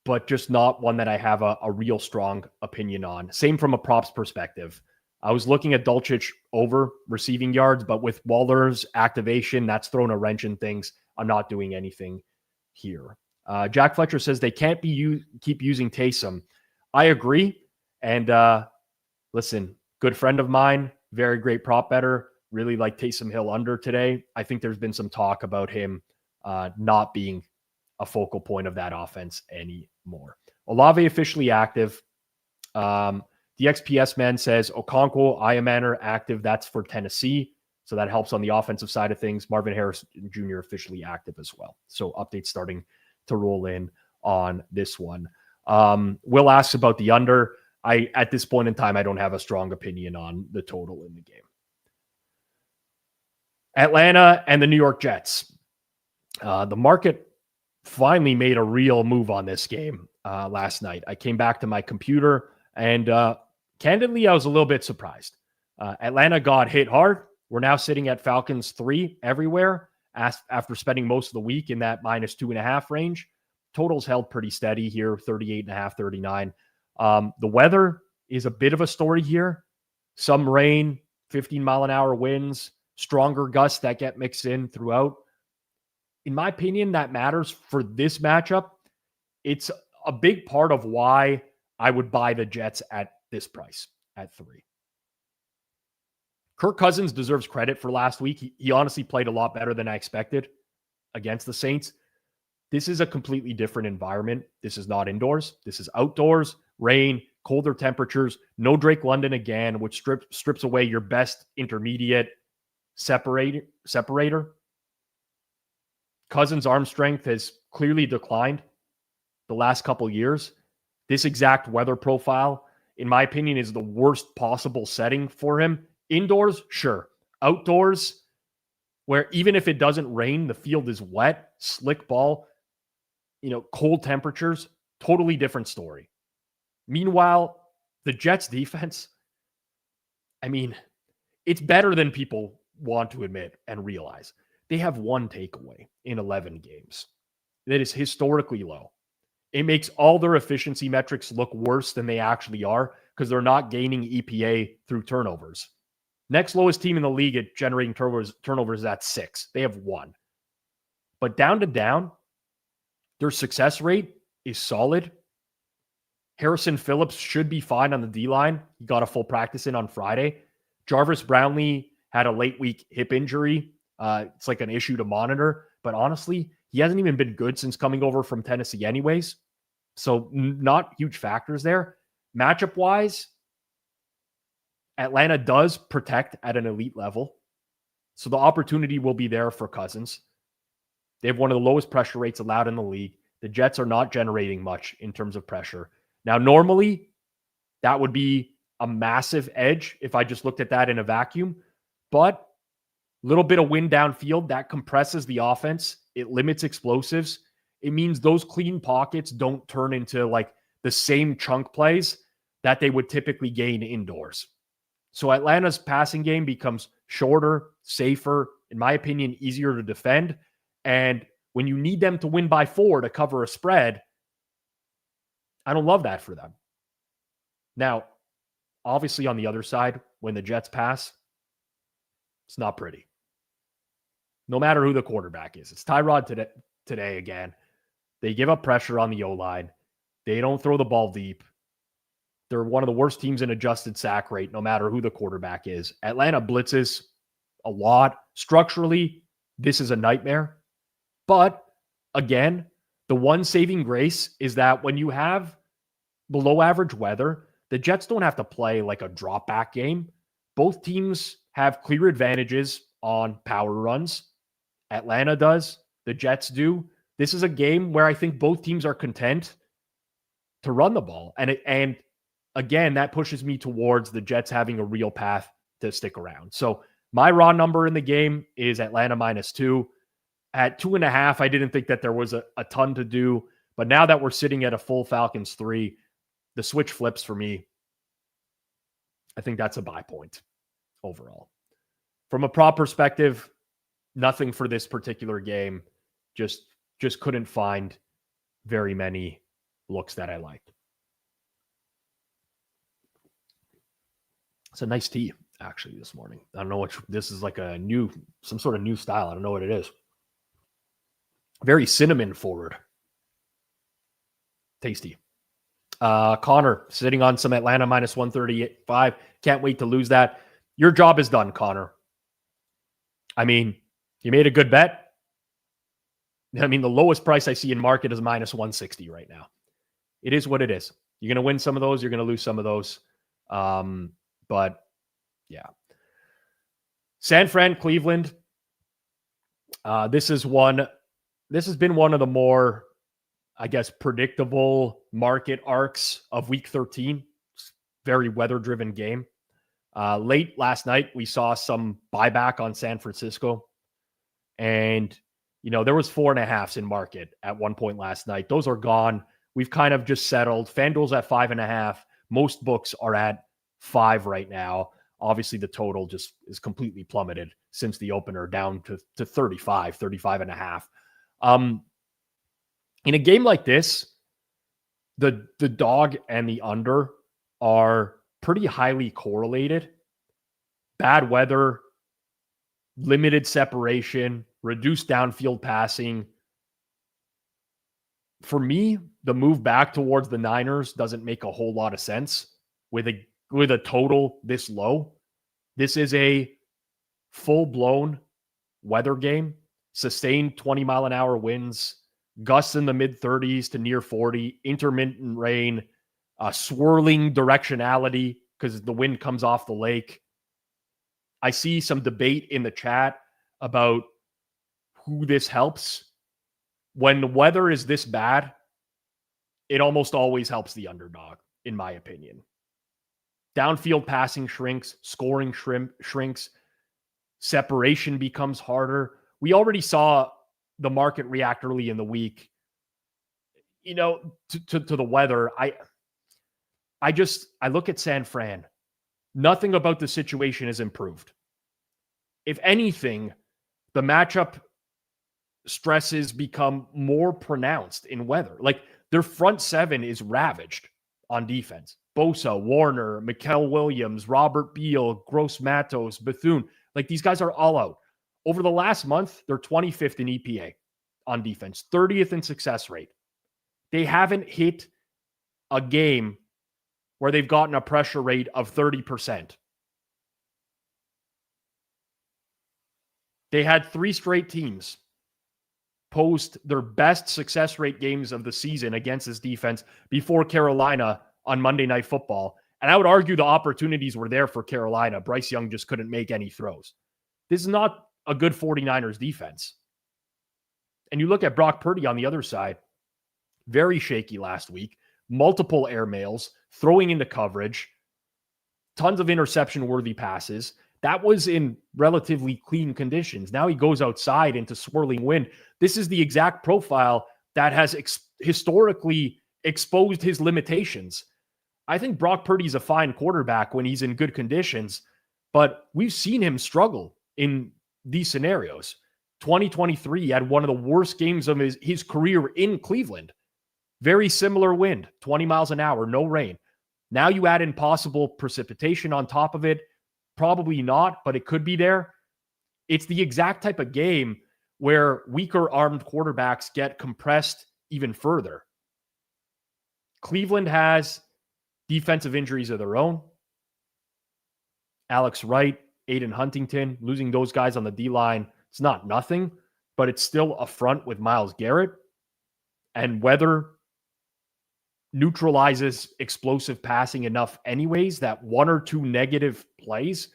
but just not one that I have a real strong opinion on. Same from a props perspective. I was looking at Dulcich over receiving yards, but with Waller's activation, that's thrown a wrench in things. I'm not doing anything here. Jack Fletcher says they can't keep using Taysom. I agree. And listen, good friend of mine, very great prop bettor, really like Taysom Hill under today. I think there's been some talk about him not being a focal point of that offense anymore. Olave officially active. The XPS man says Okonkwo, Iamaner active. That's for Tennessee. So that helps on the offensive side of things. Marvin Harris Jr. officially active as well. So updates starting to roll in on this one. Will asks about the under. At this point in time, I don't have a strong opinion on the total in the game. Atlanta and the New York Jets. The market finally made a real move on this game last night. I came back to my computer and candidly, I was a little bit surprised. Atlanta got hit hard. We're now sitting at Falcons 3 everywhere after spending most of the week in that -2.5 range. Totals held pretty steady here, 38.5, 39. The weather is a bit of a story here. Some rain, 15-mile-an-hour winds, stronger gusts that get mixed in throughout. In my opinion, that matters for this matchup. It's a big part of why I would buy the Jets at this price, at 3. Kirk Cousins deserves credit for last week. He honestly played a lot better than I expected against the Saints. This is a completely different environment. This is not indoors. This is outdoors, rain, colder temperatures, no Drake London again, which strips away your best intermediate separator. Cousins' arm strength has clearly declined the last couple years. This exact weather profile, in my opinion, is the worst possible setting for him. Indoors, sure. Outdoors, where even if it doesn't rain, the field is wet, slick ball, cold temperatures, totally different story. Meanwhile, the Jets defense, it's better than people want to admit and realize. They have 1 takeaway in 11 games. That is historically low. It makes all their efficiency metrics look worse than they actually are because they're not gaining EPA through turnovers. Next lowest team in the league at generating turnovers is at 6. They have 1. But down to down, their success rate is solid. Harrison Phillips should be fine on the D-line. He got a full practice in on Friday. Jarvis Brownlee had a late week hip injury. It's like an issue to monitor. But honestly, he hasn't even been good since coming over from Tennessee anyways. So not huge factors there. Matchup-wise, Atlanta does protect at an elite level. So the opportunity will be there for Cousins. They have one of the lowest pressure rates allowed in the league. The Jets are not generating much in terms of pressure. Now, normally, that would be a massive edge if I just looked at that in a vacuum. But a little bit of wind downfield, that compresses the offense. It limits explosives. It means those clean pockets don't turn into like the same chunk plays that they would typically gain indoors. So Atlanta's passing game becomes shorter, safer, in my opinion, easier to defend. And when you need them to win by 4 to cover a spread, I don't love that for them. Now, obviously on the other side, when the Jets pass, it's not pretty. No matter who the quarterback is. It's Tyrod today again. They give up pressure on the O-line. They don't throw the ball deep. They're one of the worst teams in adjusted sack rate, no matter who the quarterback is. Atlanta blitzes a lot. Structurally, this is a nightmare. But again, the one saving grace is that when you have below average weather, the Jets don't have to play like a drop back game. Both teams have clear advantages on power runs. Atlanta does. The Jets do. This is a game where I think both teams are content to run the ball. And again, that pushes me towards the Jets having a real path to stick around. So my raw number in the game is Atlanta -2. At 2.5, I didn't think that there was a ton to do. But now that we're sitting at a full Falcons 3, the switch flips for me. I think that's a buy point overall. From a prop perspective, nothing for this particular game. Just couldn't find very many looks that I liked. It's a nice tea, actually, this morning. I don't know what this is, like some sort of new style. I don't know what it is. Very cinnamon forward. Tasty. Connor sitting on some Atlanta -135. Can't wait to lose that. Your job is done, Connor. I mean, you made a good bet. I mean, the lowest price I see in market is -160 right now. It is what it is. You're going to win some of those. You're going to lose some of those. But yeah. San Fran, Cleveland. This has been one of the more, I guess, predictable market arcs of week 13. Very weather-driven game. Late last night, we saw some buyback on San Francisco. And, there was 4.5s in market at one point last night. Those are gone. We've kind of just settled. FanDuel's at 5.5. Most books are at 5 right now. Obviously, the total just is completely plummeted since the opener, down to 35.5. In a game like this, the dog and the under are pretty highly correlated. Bad weather, limited separation, reduced downfield passing. For me, the move back towards the Niners doesn't make a whole lot of sense with a total this low. This is a full-blown weather game, sustained 20-mile-an-hour winds, gusts in the mid-30s to near 40, intermittent rain, swirling directionality because the wind comes off the lake. I see some debate in the chat about who this helps. When the weather is this bad, it almost always helps the underdog, in my opinion. Downfield passing shrinks, scoring shrinks, separation becomes harder. We already saw the market react early in the week, to the weather. I look at San Fran. Nothing about the situation has improved. If anything, the matchup stresses become more pronounced in weather. Like, their front seven is ravaged on defense. Bosa, Warner, Mikael Williams, Robert Beal, Gross Matos, Bethune. Like, these guys are all out. Over the last month, they're 25th in EPA on defense, 30th in success rate. They haven't hit a game where they've gotten a pressure rate of 30%. They had 3 straight teams post their best success rate games of the season against this defense before Carolina on Monday Night Football. And I would argue the opportunities were there for Carolina. Bryce Young just couldn't make any throws. This is not a good 49ers defense. And you look at Brock Purdy on the other side, very shaky last week, multiple air mails, throwing into coverage, tons of interception-worthy passes. That was in relatively clean conditions. Now he goes outside into swirling wind. This is the exact profile that has historically exposed his limitations. I think Brock Purdy's a fine quarterback when he's in good conditions, but we've seen him struggle in these scenarios. 2023, he had one of the worst games of his career in Cleveland. Very similar wind, 20 miles an hour, no rain. Now you add in possible precipitation on top of it. Probably not, but it could be there. It's the exact type of game where weaker armed quarterbacks get compressed even further. Cleveland has defensive injuries of their own. Alex Wright, Aiden Huntington, losing those guys on the D-line, it's not nothing, but it's still a front with Myles Garrett. And weather neutralizes explosive passing enough anyways that one or two negative plays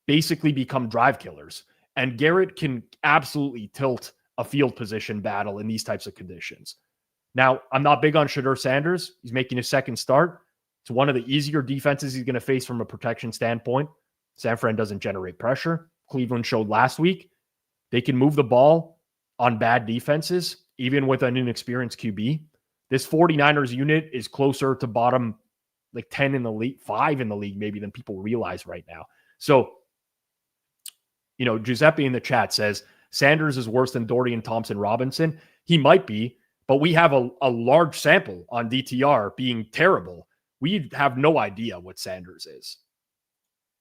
basically become drive killers. And Garrett can absolutely tilt a field position battle in these types of conditions. Now, I'm not big on Shedeur Sanders. He's making his second start. It's one of the easier defenses he's going to face from a protection standpoint. San Fran doesn't generate pressure. Cleveland showed last week they can move the ball on bad defenses, even with an inexperienced QB. This 49ers unit is closer to bottom like 10 in the league, 5 in the league maybe than people realize right now. So, Giuseppe in the chat says Sanders is worse than Dorian Thompson-Robinson. He might be, but we have a large sample on DTR being terrible. We have no idea what Sanders is.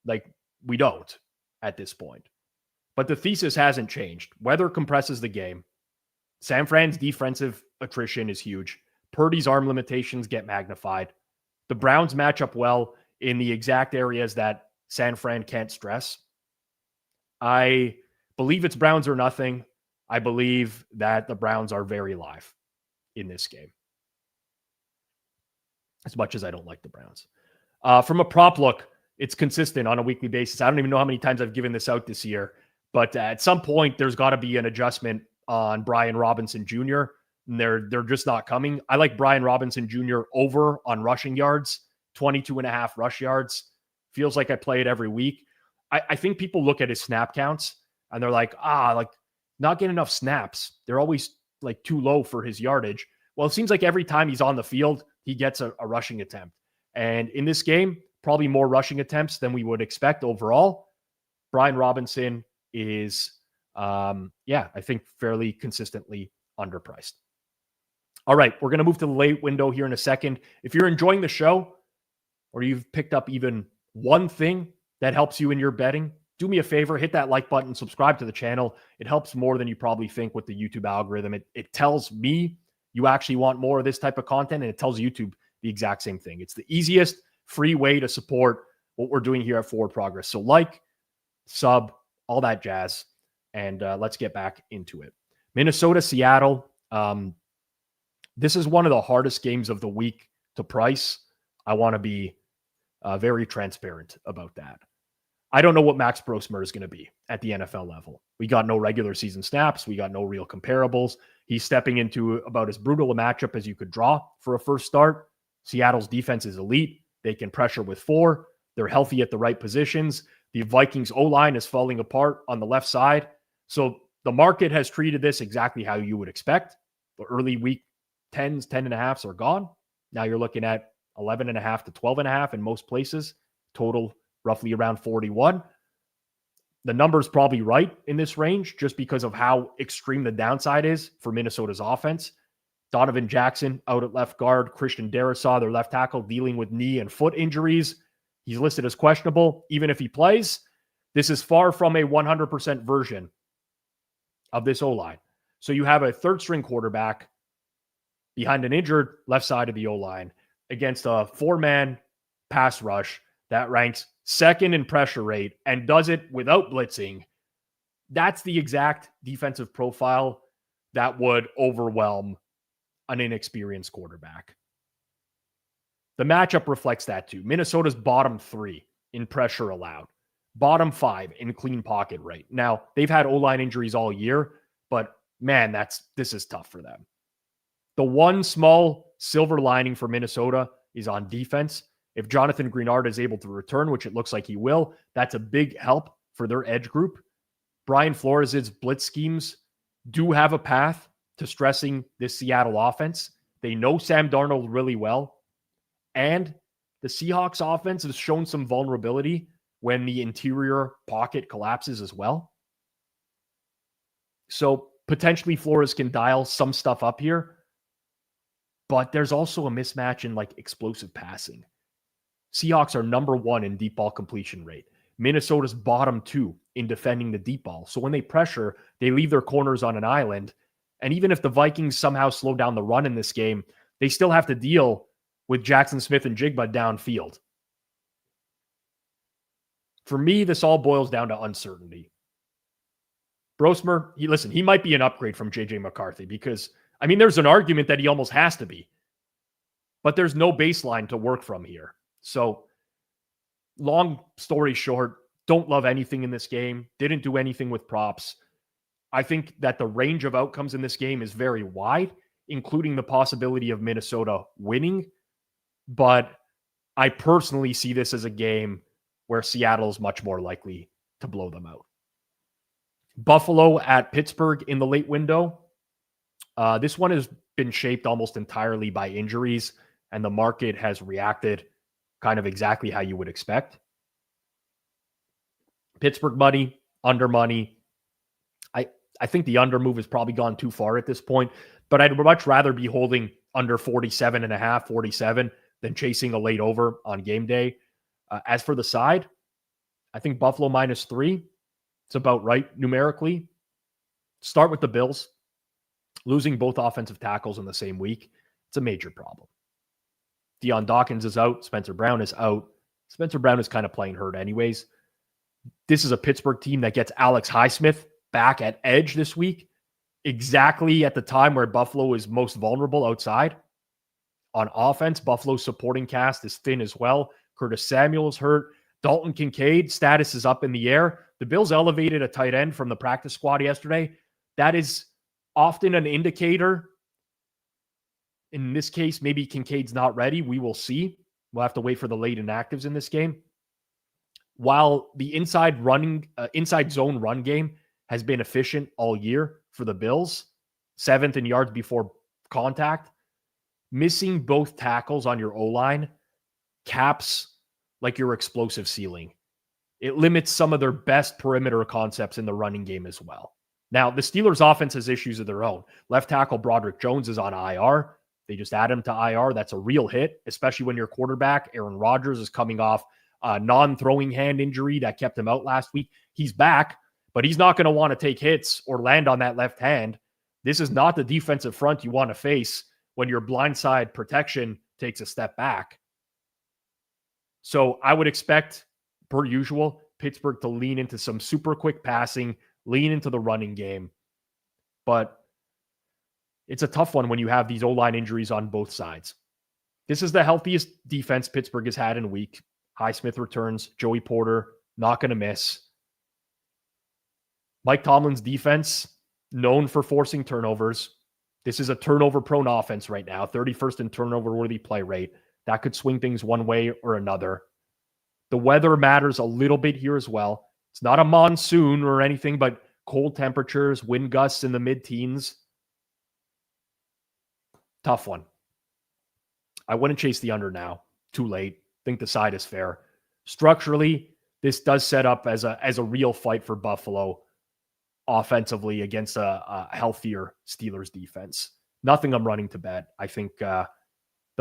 Like, we don't at this point. But the thesis hasn't changed. Weather compresses the game. San Fran's defensive attrition is huge. Purdy's arm limitations get magnified. The Browns match up well in the exact areas that San Fran can't stress. I believe it's Browns or nothing. I believe that the Browns are very live in this game. As much as I don't like the Browns. From a prop look, it's consistent on a weekly basis. I don't even know how many times I've given this out this year, but at some point there's got to be an adjustment on Brian Robinson Jr. And they're just not coming. I like Brian Robinson Jr. over on rushing yards, 22.5 rush yards. Feels like I play it every week. I think people look at his snap counts and they're like, not getting enough snaps. They're always like too low for his yardage. Well, it seems like every time he's on the field, he gets a rushing attempt. And in this game, probably more rushing attempts than we would expect overall. Brian Robinson is, I think fairly consistently underpriced. All right, we're going to move to the late window here in a second. If you're enjoying the show or you've picked up even one thing that helps you in your betting, do me a favor, hit that like button, subscribe to the channel. It helps more than you probably think with the YouTube algorithm. It tells me you actually want more of this type of content, and it tells YouTube the exact same thing. It's the easiest free way to support what we're doing here at Forward Progress. So like, sub, all that jazz, and let's get back into it. Minnesota, Seattle. This is one of the hardest games of the week to price. I want to be very transparent about that. I don't know what Max Brosmer is going to be at the NFL level. We got no regular season snaps. We got no real comparables. He's stepping into about as brutal a matchup as you could draw for a first start. Seattle's defense is elite. They can pressure with 4. They're healthy at the right positions. The Vikings O-line is falling apart on the left side. So the market has treated this exactly how you would expect. The early week 10s, 10.5s are gone. Now you're looking at 11.5 to 12.5 in most places. Total roughly around 41. The number's probably right in this range just because of how extreme the downside is for Minnesota's offense. Donovan Jackson out at left guard. Christian Darrisaw, their left tackle, dealing with knee and foot injuries. He's listed as questionable. Even if he plays, this is far from a 100% version of this O-line. So you have a third-string quarterback behind an injured left side of the O-line against a 4-man pass rush that ranks second in pressure rate and does it without blitzing. That's the exact defensive profile that would overwhelm an inexperienced quarterback. The matchup reflects that too. Minnesota's bottom 3 in pressure allowed, bottom 5 in clean pocket rate. Now, they've had O-line injuries all year, but man, this is tough for them. The one small silver lining for Minnesota is on defense. If Jonathan Greenard is able to return, which it looks like he will, that's a big help for their edge group. Brian Flores' blitz schemes do have a path to stressing this Seattle offense. They know Sam Darnold really well. And the Seahawks offense has shown some vulnerability when the interior pocket collapses as well. So potentially Flores can dial some stuff up here. But there's also a mismatch in like explosive passing. Seahawks are number 1 in deep ball completion rate. Minnesota's bottom 2 in defending the deep ball. So when they pressure, they leave their corners on an island. And even if the Vikings somehow slow down the run in this game, they still have to deal with Jackson Smith and Jigba downfield. For me, this all boils down to uncertainty. Brosmer, he might be an upgrade from J.J. McCarthy because, there's an argument that he almost has to be. But there's no baseline to work from here. So, long story short, don't love anything in this game. Didn't do anything with props. I think that the range of outcomes in this game is very wide, including the possibility of Minnesota winning. But I personally see this as a game where Seattle is much more likely to blow them out. Buffalo at Pittsburgh in the late window. This one has been shaped almost entirely by injuries, and the market has reacted kind of exactly how you would expect. Pittsburgh money, under money. I think the under move has probably gone too far at this point, but I'd much rather be holding under 47.5, 47 than chasing a late over on game day. As for the side, I think Buffalo -3. It's about right numerically. Start with the Bills. Losing both offensive tackles in the same week, it's a major problem. Deion Dawkins is out. Spencer Brown is out. Spencer Brown is kind of playing hurt anyways. This is a Pittsburgh team that gets Alex Highsmith back at edge this week, exactly at the time where Buffalo is most vulnerable outside. On offense, Buffalo's supporting cast is thin as well. Curtis Samuel is hurt. Dalton Kincaid status is up in the air. The Bills elevated a tight end from the practice squad yesterday. That is often an indicator. In this case, maybe Kincaid's not ready. We will see. We'll have to wait for the late inactives in this game. While the inside zone run game has been efficient all year for the Bills, 7th in yards before contact, missing both tackles on your O-line caps like your explosive ceiling. It limits some of their best perimeter concepts in the running game as well. Now, the Steelers' offense has issues of their own. Left tackle Broderick Jones is on IR. They just add him to IR. That's a real hit, especially when your quarterback, Aaron Rodgers, is coming off a non-throwing hand injury that kept him out last week. He's back, but he's not going to want to take hits or land on that left hand. This is not the defensive front you want to face when your blindside protection takes a step back. So I would expect, per usual, Pittsburgh to lean into some super quick passing, lean into the running game. But it's a tough one when you have these O-line injuries on both sides. This is the healthiest defense Pittsburgh has had in a week. Highsmith returns. Joey Porter, not going to miss. Mike Tomlin's defense, known for forcing turnovers. This is a turnover-prone offense right now, 31st in turnover-worthy play rate. That could swing things one way or another. The weather matters a little bit here as well. It's not a monsoon or anything, but cold temperatures, wind gusts in the mid-teens. Tough one. I wouldn't chase the under now. Too late. Think the side is fair. Structurally, this does set up as a real fight for Buffalo offensively against a healthier Steelers defense. Nothing I'm running to bet. I think the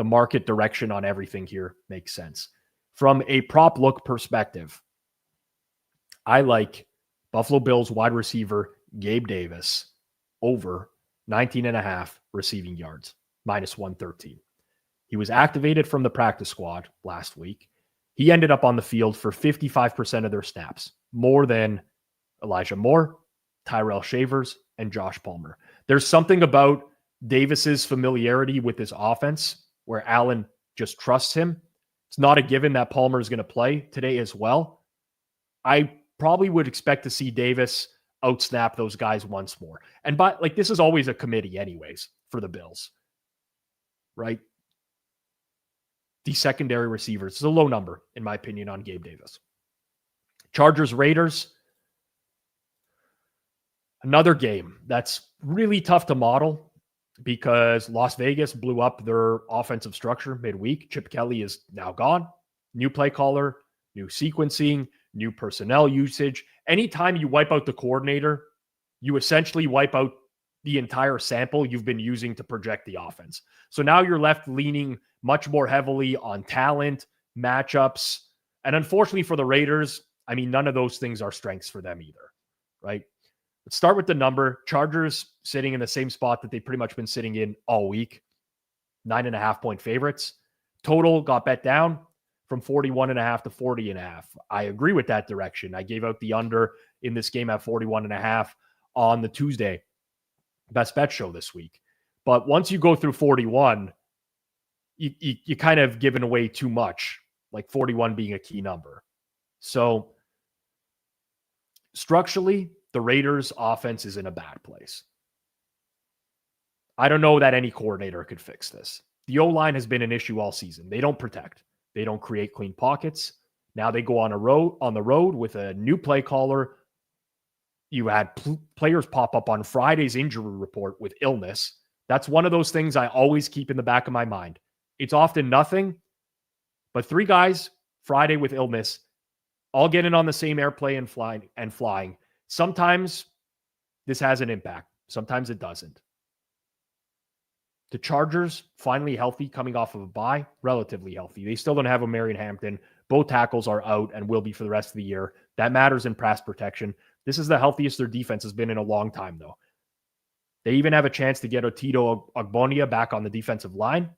market direction on everything here makes sense. From a prop look perspective, I like Buffalo Bills wide receiver Gabe Davis over 19.5 receiving yards, -113. He was activated from the practice squad last week. He ended up on the field for 55% of their snaps, more than Elijah Moore, Tyrell Shavers, and Josh Palmer. There's something about Davis's familiarity with this offense where Allen just trusts him. It's not a given that Palmer is going to play today as well. I probably would expect to see Davis outsnap those guys once more. And this is always a committee anyways for the Bills, right? The secondary receivers is a low number, in my opinion, on Gabe Davis. Chargers, Raiders. Another game that's really tough to model because Las Vegas blew up their offensive structure midweek. Chip Kelly is now gone. New play caller, new sequencing, new personnel usage. Anytime you wipe out the coordinator, you essentially wipe out the entire sample you've been using to project the offense. So now you're left leaning much more heavily on talent, matchups. And unfortunately for the Raiders, I mean, none of those things are strengths for them either, right? Let's start with the number. Chargers sitting in the same spot that they've pretty much been sitting in all week. 9.5-point favorites. Total got bet down from 41.5 to 40.5. I agree with that direction. I gave out the under in this game at 41.5 on the Tuesday best bet show this week. But once you go through 41, you kind of given away too much, like 41 being a key number. So structurally, the Raiders' offense is in a bad place. I don't know that any coordinator could fix this. The O-line has been an issue all season. They don't protect. They don't create clean pockets. Now they go on the road with a new play caller. You had players pop up on Friday's injury report with illness. That's one of those things I always keep in the back of my mind. It's often nothing, but 3 guys Friday with illness, all getting on the same airplane and flying. Sometimes this has an impact. Sometimes it doesn't. The Chargers, finally healthy, coming off of a bye, relatively healthy. They still don't have a Marion Hampton. Both tackles are out and will be for the rest of the year. That matters in pass protection. This is the healthiest their defense has been in a long time, though. They even have a chance to get Otito Ogbonia back on the defensive line.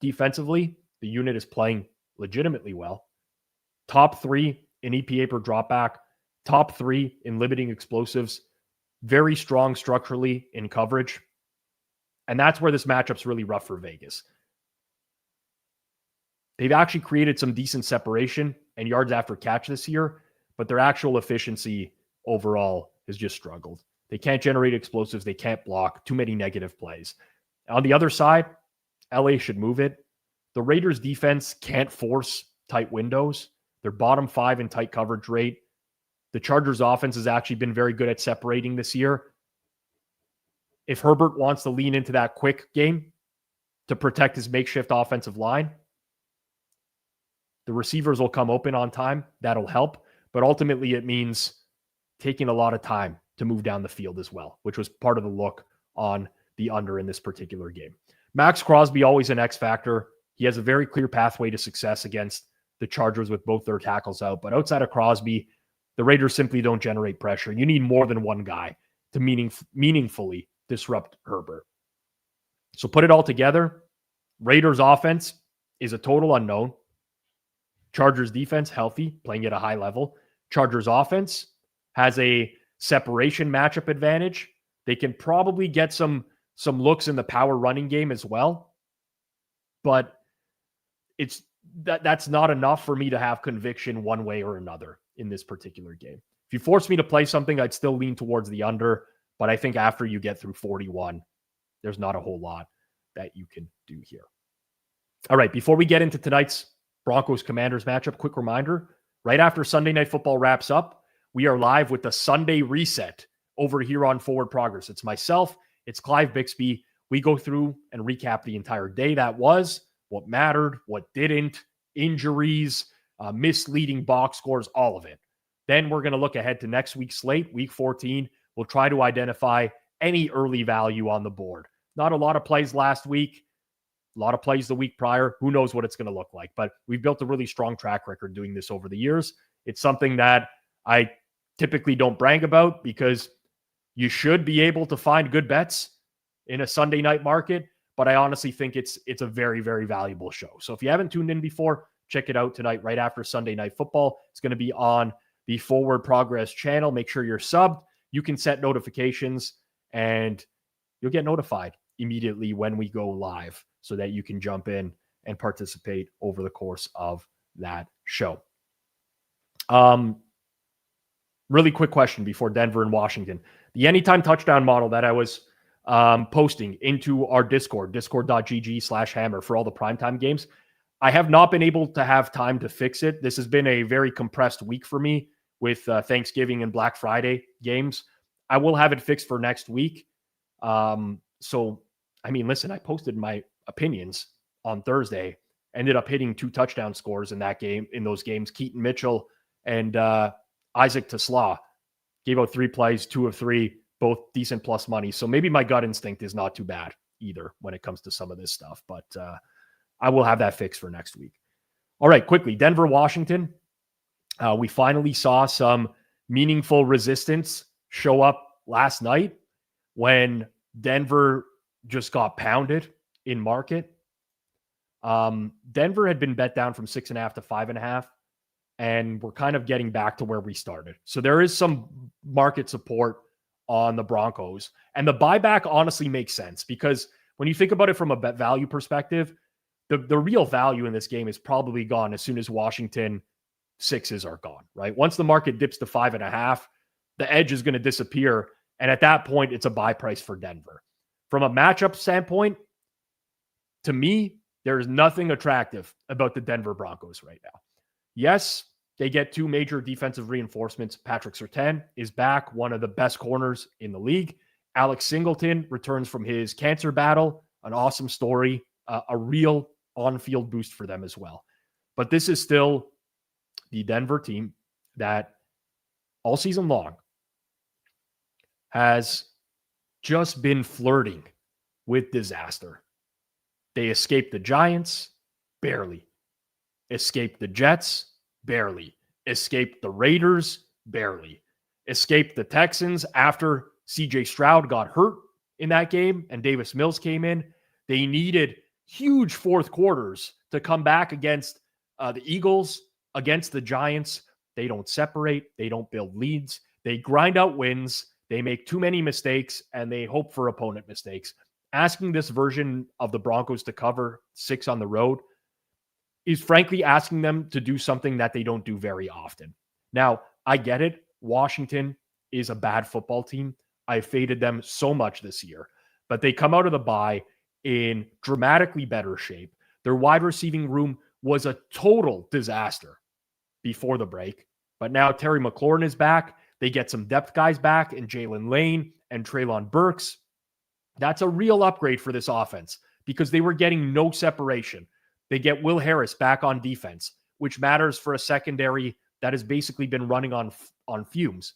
Defensively, the unit is playing legitimately well. Top 3 in EPA per dropback. Top 3 in limiting explosives. Very strong structurally in coverage. And that's where this matchup's really rough for Vegas. They've actually created some decent separation and yards after catch this year, but their actual efficiency overall has just struggled. They can't generate explosives. They can't block. Too many negative plays. On the other side, LA should move it. The Raiders defense can't force tight windows. They're bottom 5 in tight coverage rate. The Chargers offense has actually been very good at separating this year. If Herbert wants to lean into that quick game to protect his makeshift offensive line, the receivers will come open on time. That'll help. But ultimately, it means taking a lot of time to move down the field as well, which was part of the look on the under in this particular game. Max Crosby, always an X factor. He has a very clear pathway to success against the Chargers with both their tackles out. But outside of Crosby, the Raiders simply don't generate pressure. You need more than one guy to meaningfully disrupt Herbert. So put it all together. Raiders offense is a total unknown. Chargers defense, healthy, playing at a high level. Chargers offense has a separation matchup advantage. They can probably get some looks in the power running game as well. But that's not enough for me to have conviction one way or another in this particular game. If you force me to play something, I'd still lean towards the under. But I think after you get through 41, there's not a whole lot that you can do here. All right, before we get into tonight's Broncos-Commanders matchup, quick reminder, right after Sunday Night Football wraps up, we are live with the Sunday Reset over here on Forward Progress. It's myself, it's Clive Bixby. We go through and recap the entire day that was, what mattered, what didn't, injuries, misleading box scores, all of it. Then we're going to look ahead to next week's slate, week 14. We'll try to identify any early value on the board. Not a lot of plays last week, a lot of plays the week prior. Who knows what it's going to look like? But we've built a really strong track record doing this over the years. It's something that I typically don't brag about because you should be able to find good bets in a Sunday night market. But I honestly think it's a very, very valuable show. So if you haven't tuned in before, check it out tonight right after Sunday Night Football. It's going to be on the Forward Progress channel. Make sure you're subbed. You can set notifications and you'll get notified immediately when we go live so that you can jump in and participate over the course of that show. Really quick question before Denver and Washington. The anytime touchdown model that I was posting into our Discord, discord.gg/hammer for all the primetime games. I have not been able to have time to fix it. This has been a very compressed week for me with Thanksgiving and Black Friday games. I will have it fixed for next week. So, I mean, listen, I posted my opinions on Thursday, ended up hitting 2 touchdown scores in that game, in those games. Keaton Mitchell and Isaac Tesla gave out 3 plays, 2 of 3, both decent plus money. So maybe my gut instinct is not too bad either when it comes to some of this stuff, but I will have that fixed for next week. All right, quickly, Denver, Washington. We finally saw some meaningful resistance show up last night when Denver just got pounded in market. Denver had been bet down from 6.5 to 5.5, and we're kind of getting back to where we started. So there is some market support on the Broncos, and the buyback honestly makes sense because when you think about it from a bet value perspective, the real value in this game is probably gone as soon as Washington sixes are gone, right? Once the market dips to 5.5, the edge is going to disappear. And at that point, it's a buy price for Denver. From a matchup standpoint, to me, there's nothing attractive about the Denver Broncos right now. Yes, they get two major defensive reinforcements. Patrick Surtain is back, one of the best corners in the league. Alex Singleton returns from his cancer battle, an awesome story, a real on-field boost for them as well. But this is still the Denver team that all season long has just been flirting with disaster. They escaped the Giants, barely. Escaped the Jets, barely. Escaped the Raiders, barely. Escaped the Texans after CJ Stroud got hurt in that game and Davis Mills came in. They needed huge fourth quarters to come back against the Eagles, against the Giants. They don't separate. They don't build leads. They grind out wins. They make too many mistakes, and they hope for opponent mistakes. Asking this version of the Broncos to cover 6 on the road is frankly asking them to do something that they don't do very often. Now, I get it. Washington is a bad football team. I faded them so much this year, but they come out of the bye in dramatically better shape. Their wide receiving room was a total disaster before the break, but now Terry McLaurin is back. They get some depth guys back in Jalen Lane and Treylon Burks. That's a real upgrade for this offense because they were getting no separation. They get Will Harris back on defense, which matters for a secondary that has basically been running on fumes.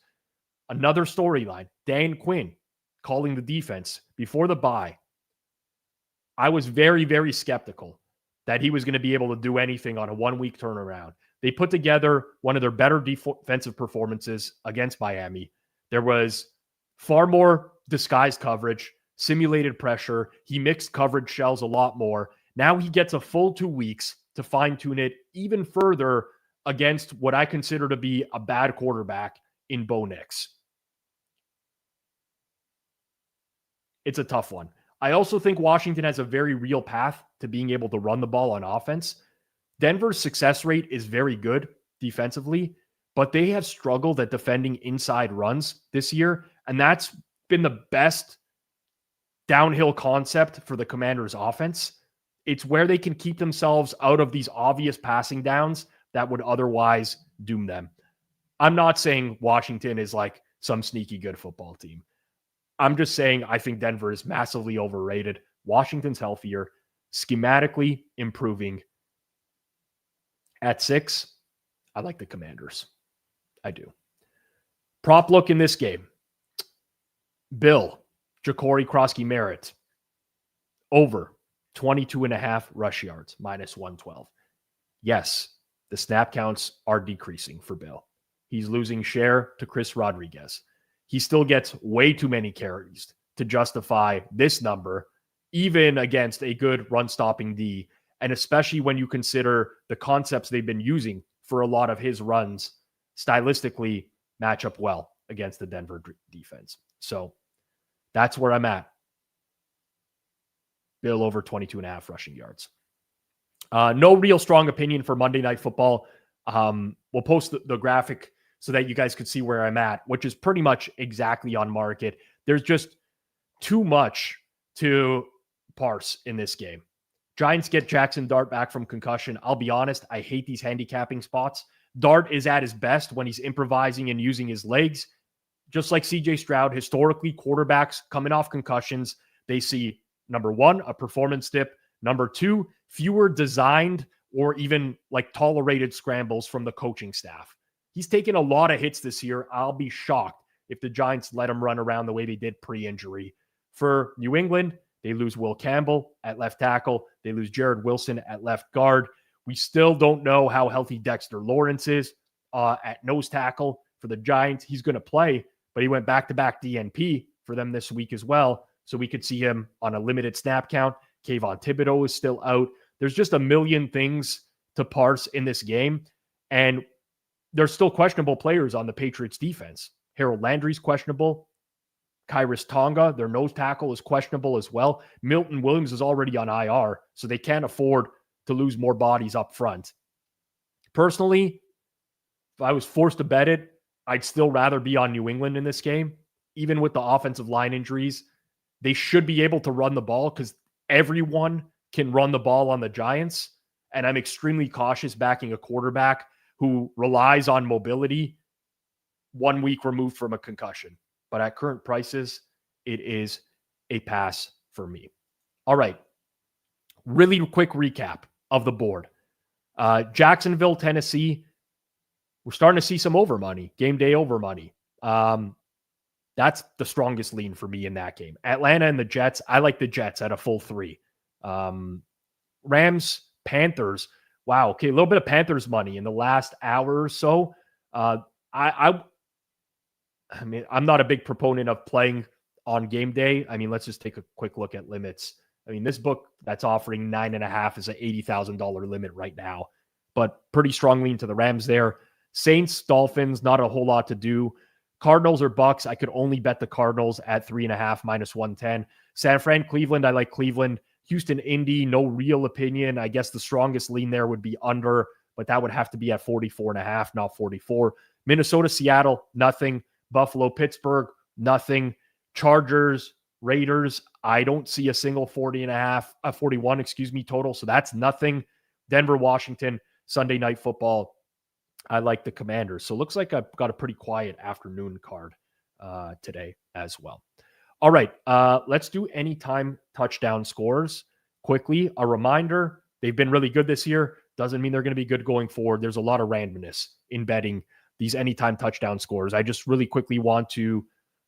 Another storyline, Dan Quinn calling the defense before the bye. I was very, very skeptical that he was going to be able to do anything on a 1-week turnaround. They put together one of their better defensive performances against Miami. There was far more disguised coverage, simulated pressure. He mixed coverage shells a lot more. Now he gets a full 2 weeks to fine-tune it even further against what I consider to be a bad quarterback in Bo Nix. It's a tough one. I also think Washington has a very real path to being able to run the ball on offense. Denver's success rate is very good defensively, but they have struggled at defending inside runs this year, and that's been the best downhill concept for the Commanders' offense. It's where they can keep themselves out of these obvious passing downs that would otherwise doom them. I'm not saying Washington is like some sneaky good football team. I'm just saying I think Denver is massively overrated. Washington's healthier, schematically improving. At 6, I like the Commanders. I do. Prop look in this game. Bill, Ja'Cory Krosky-Merritt, over 22.5 rush yards, minus 112. Yes, the snap counts are decreasing for Bill. He's losing share to Chris Rodriguez. He still gets way too many carries to justify this number, even against a good run-stopping D, and especially when you consider the concepts they've been using for a lot of his runs stylistically match up well against the Denver defense. So that's where I'm at. Bill over 22.5 rushing yards. No real strong opinion for Monday Night Football. We'll post the graphic so that you guys could see where I'm at, which is pretty much exactly on market. There's just too much to parse in this game. Giants get Jackson Dart back from concussion. I'll be honest, I hate these handicapping spots. Dart is at his best when he's improvising and using his legs. Just like CJ Stroud, historically, quarterbacks coming off concussions, they see, number 1, a performance dip. Number 2, fewer designed or even like tolerated scrambles from the coaching staff. He's taken a lot of hits this year. I'll be shocked if the Giants let him run around the way they did pre-injury. For New England, they lose Will Campbell at left tackle. They lose Jared Wilson at left guard. We still don't know how healthy Dexter Lawrence is. at nose tackle for the Giants. He's going to play, but he went back-to-back DNP for them this week as well. So we could see him on a limited snap count. Kayvon Thibodeau is still out. There's just a million things to parse in this game. And there's still questionable players on the Patriots defense. Harold Landry's questionable. Kyrus Tonga, their nose tackle, is questionable as well. Milton Williams is already on IR, so they can't afford to lose more bodies up front. Personally, if I was forced to bet it, I'd still rather be on New England in this game. Even with the offensive line injuries, they should be able to run the ball because everyone can run the ball on the Giants. And I'm extremely cautious backing a quarterback who relies on mobility 1 week removed from a concussion. But at current prices, it is a pass for me. All right. Really quick recap of the board. Jacksonville, Tennessee. We're starting to see some over money, game day over money. That's the strongest lean for me in that game. Atlanta and the Jets. I like the Jets at a full 3. Rams, Panthers. Wow. Okay. A little bit of Panthers money in the last hour or so. I mean, I'm not a big proponent of playing on game day. I mean, let's just take a quick look at limits. I mean, this book that's offering 9.5 is an $80,000 limit right now, but pretty strong lean to the Rams there. Saints, Dolphins, not a whole lot to do. Cardinals or Bucks, I could only bet the Cardinals at 3.5 minus 110. San Fran, Cleveland, I like Cleveland. Houston, Indy, no real opinion. I guess the strongest lean there would be under, but that would have to be at 44.5, not 44. Minnesota, Seattle, nothing. Buffalo, Pittsburgh, nothing. Chargers, Raiders, I don't see a single 41, total. So that's nothing. Denver, Washington, Sunday Night Football. I like the Commanders. So it looks like I've got a pretty quiet afternoon card today as well. All right, let's do anytime touchdown scores quickly. A reminder, they've been really good this year. Doesn't mean they're going to be good going forward. There's a lot of randomness in betting these anytime touchdown scores. I just really quickly want to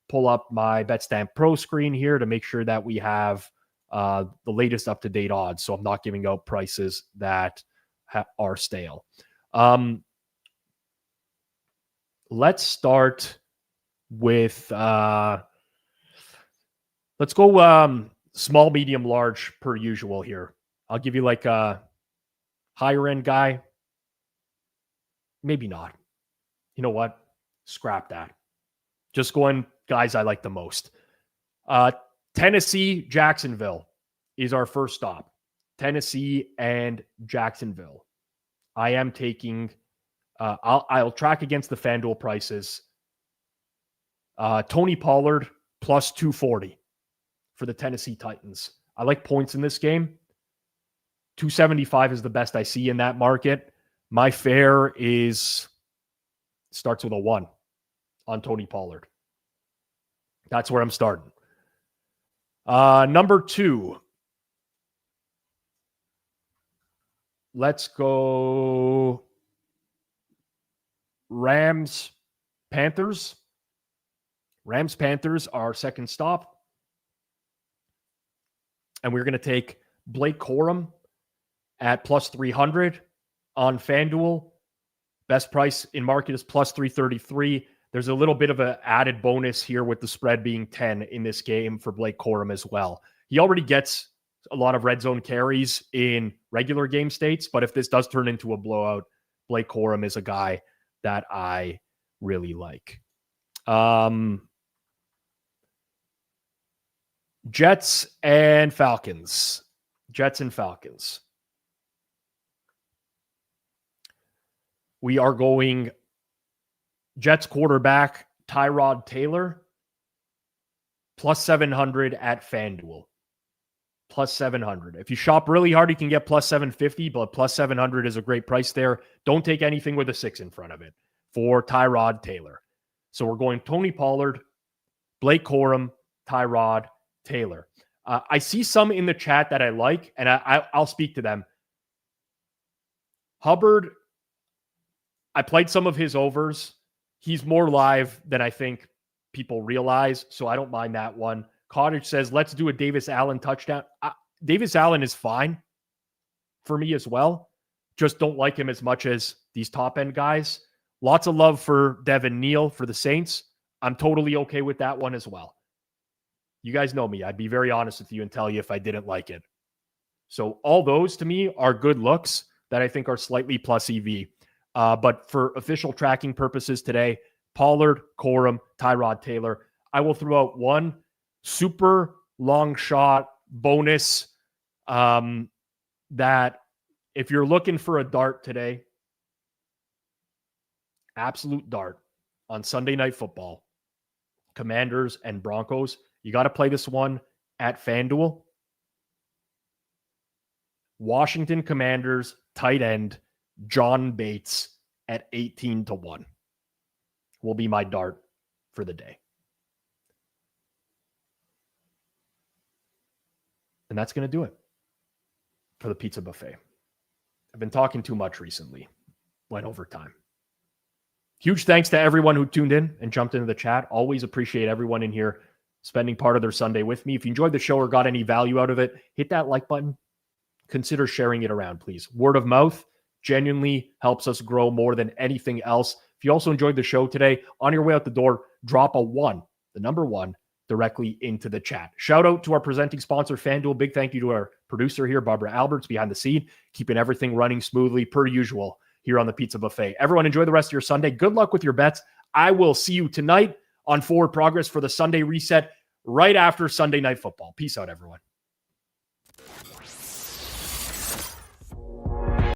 pull up my BetStamp Pro screen here to make sure that we have the latest up-to-date odds, so I'm not giving out prices that are stale. Let's start with, let's go small, medium, large per usual here. I'll give you like a higher-end guy. Maybe not. You know what? Scrap that. Just going guys I like the most. Tennessee, Jacksonville is our first stop. Tennessee and Jacksonville. I am taking, I'll track against the FanDuel prices. Tony Pollard plus 240 for the Tennessee Titans. I like points in this game. 275 is the best I see in that market. My fare starts with a 1 on Tony Pollard. That's where I'm starting. Number 2. Let's go Rams, Panthers. Rams, Panthers, our second stop. And we're going to take Blake Corum at plus 300 on FanDuel. Best price in market is plus 333. There's a little bit of an added bonus here with the spread being 10 in this game for Blake Corum as well. He already gets a lot of red zone carries in regular game states, but if this does turn into a blowout, Blake Corum is a guy that I really like. Jets and Falcons. Jets and Falcons. We are going Jets quarterback Tyrod Taylor plus 700 at FanDuel. Plus 700. If you shop really hard, you can get plus 750, but plus 700 is a great price there. Don't take anything with a 6 in front of it for Tyrod Taylor. So we're going Tony Pollard, Blake Corum, Tyrod Taylor. I see some in the chat that I like, and I'll speak to them. Hubbard, I played some of his overs. He's more live than I think people realize, so I don't mind that one. Cottage says, let's do a Davis Allen touchdown. Davis Allen is fine for me as well. Just don't like him as much as these top-end guys. Lots of love for Devin Neal for the Saints. I'm totally okay with that one as well. You guys know me. I'd be very honest with you and tell you if I didn't like it. So all those to me are good looks that I think are slightly plus EV. But for official tracking purposes today, Pollard, Corum, Tyrod Taylor. I will throw out one super long shot bonus that if you're looking for a dart today, absolute dart on Sunday Night Football, Commanders and Broncos. You got to play this one at FanDuel. Washington Commanders tight end John Bates at 18-1 will be my dart for the day. And that's going to do it for the pizza buffet. I've been talking too much recently. Went over time. Huge thanks to everyone who tuned in and jumped into the chat. Always appreciate everyone in here spending part of their Sunday with me. If you enjoyed the show or got any value out of it, hit that like button. Consider sharing it around, please. Word of mouth genuinely helps us grow more than anything else. If you also enjoyed the show today, on your way out the door, drop a 1, the number 1, directly into the chat. Shout out to our presenting sponsor, FanDuel. Big thank you to our producer here, Barbara Alberts, behind the scene, keeping everything running smoothly per usual here on the Pizza Buffet. Everyone, enjoy the rest of your Sunday. Good luck with your bets. I will see you tonight on Forward Progress for the Sunday reset right after Sunday Night Football. Peace out, everyone.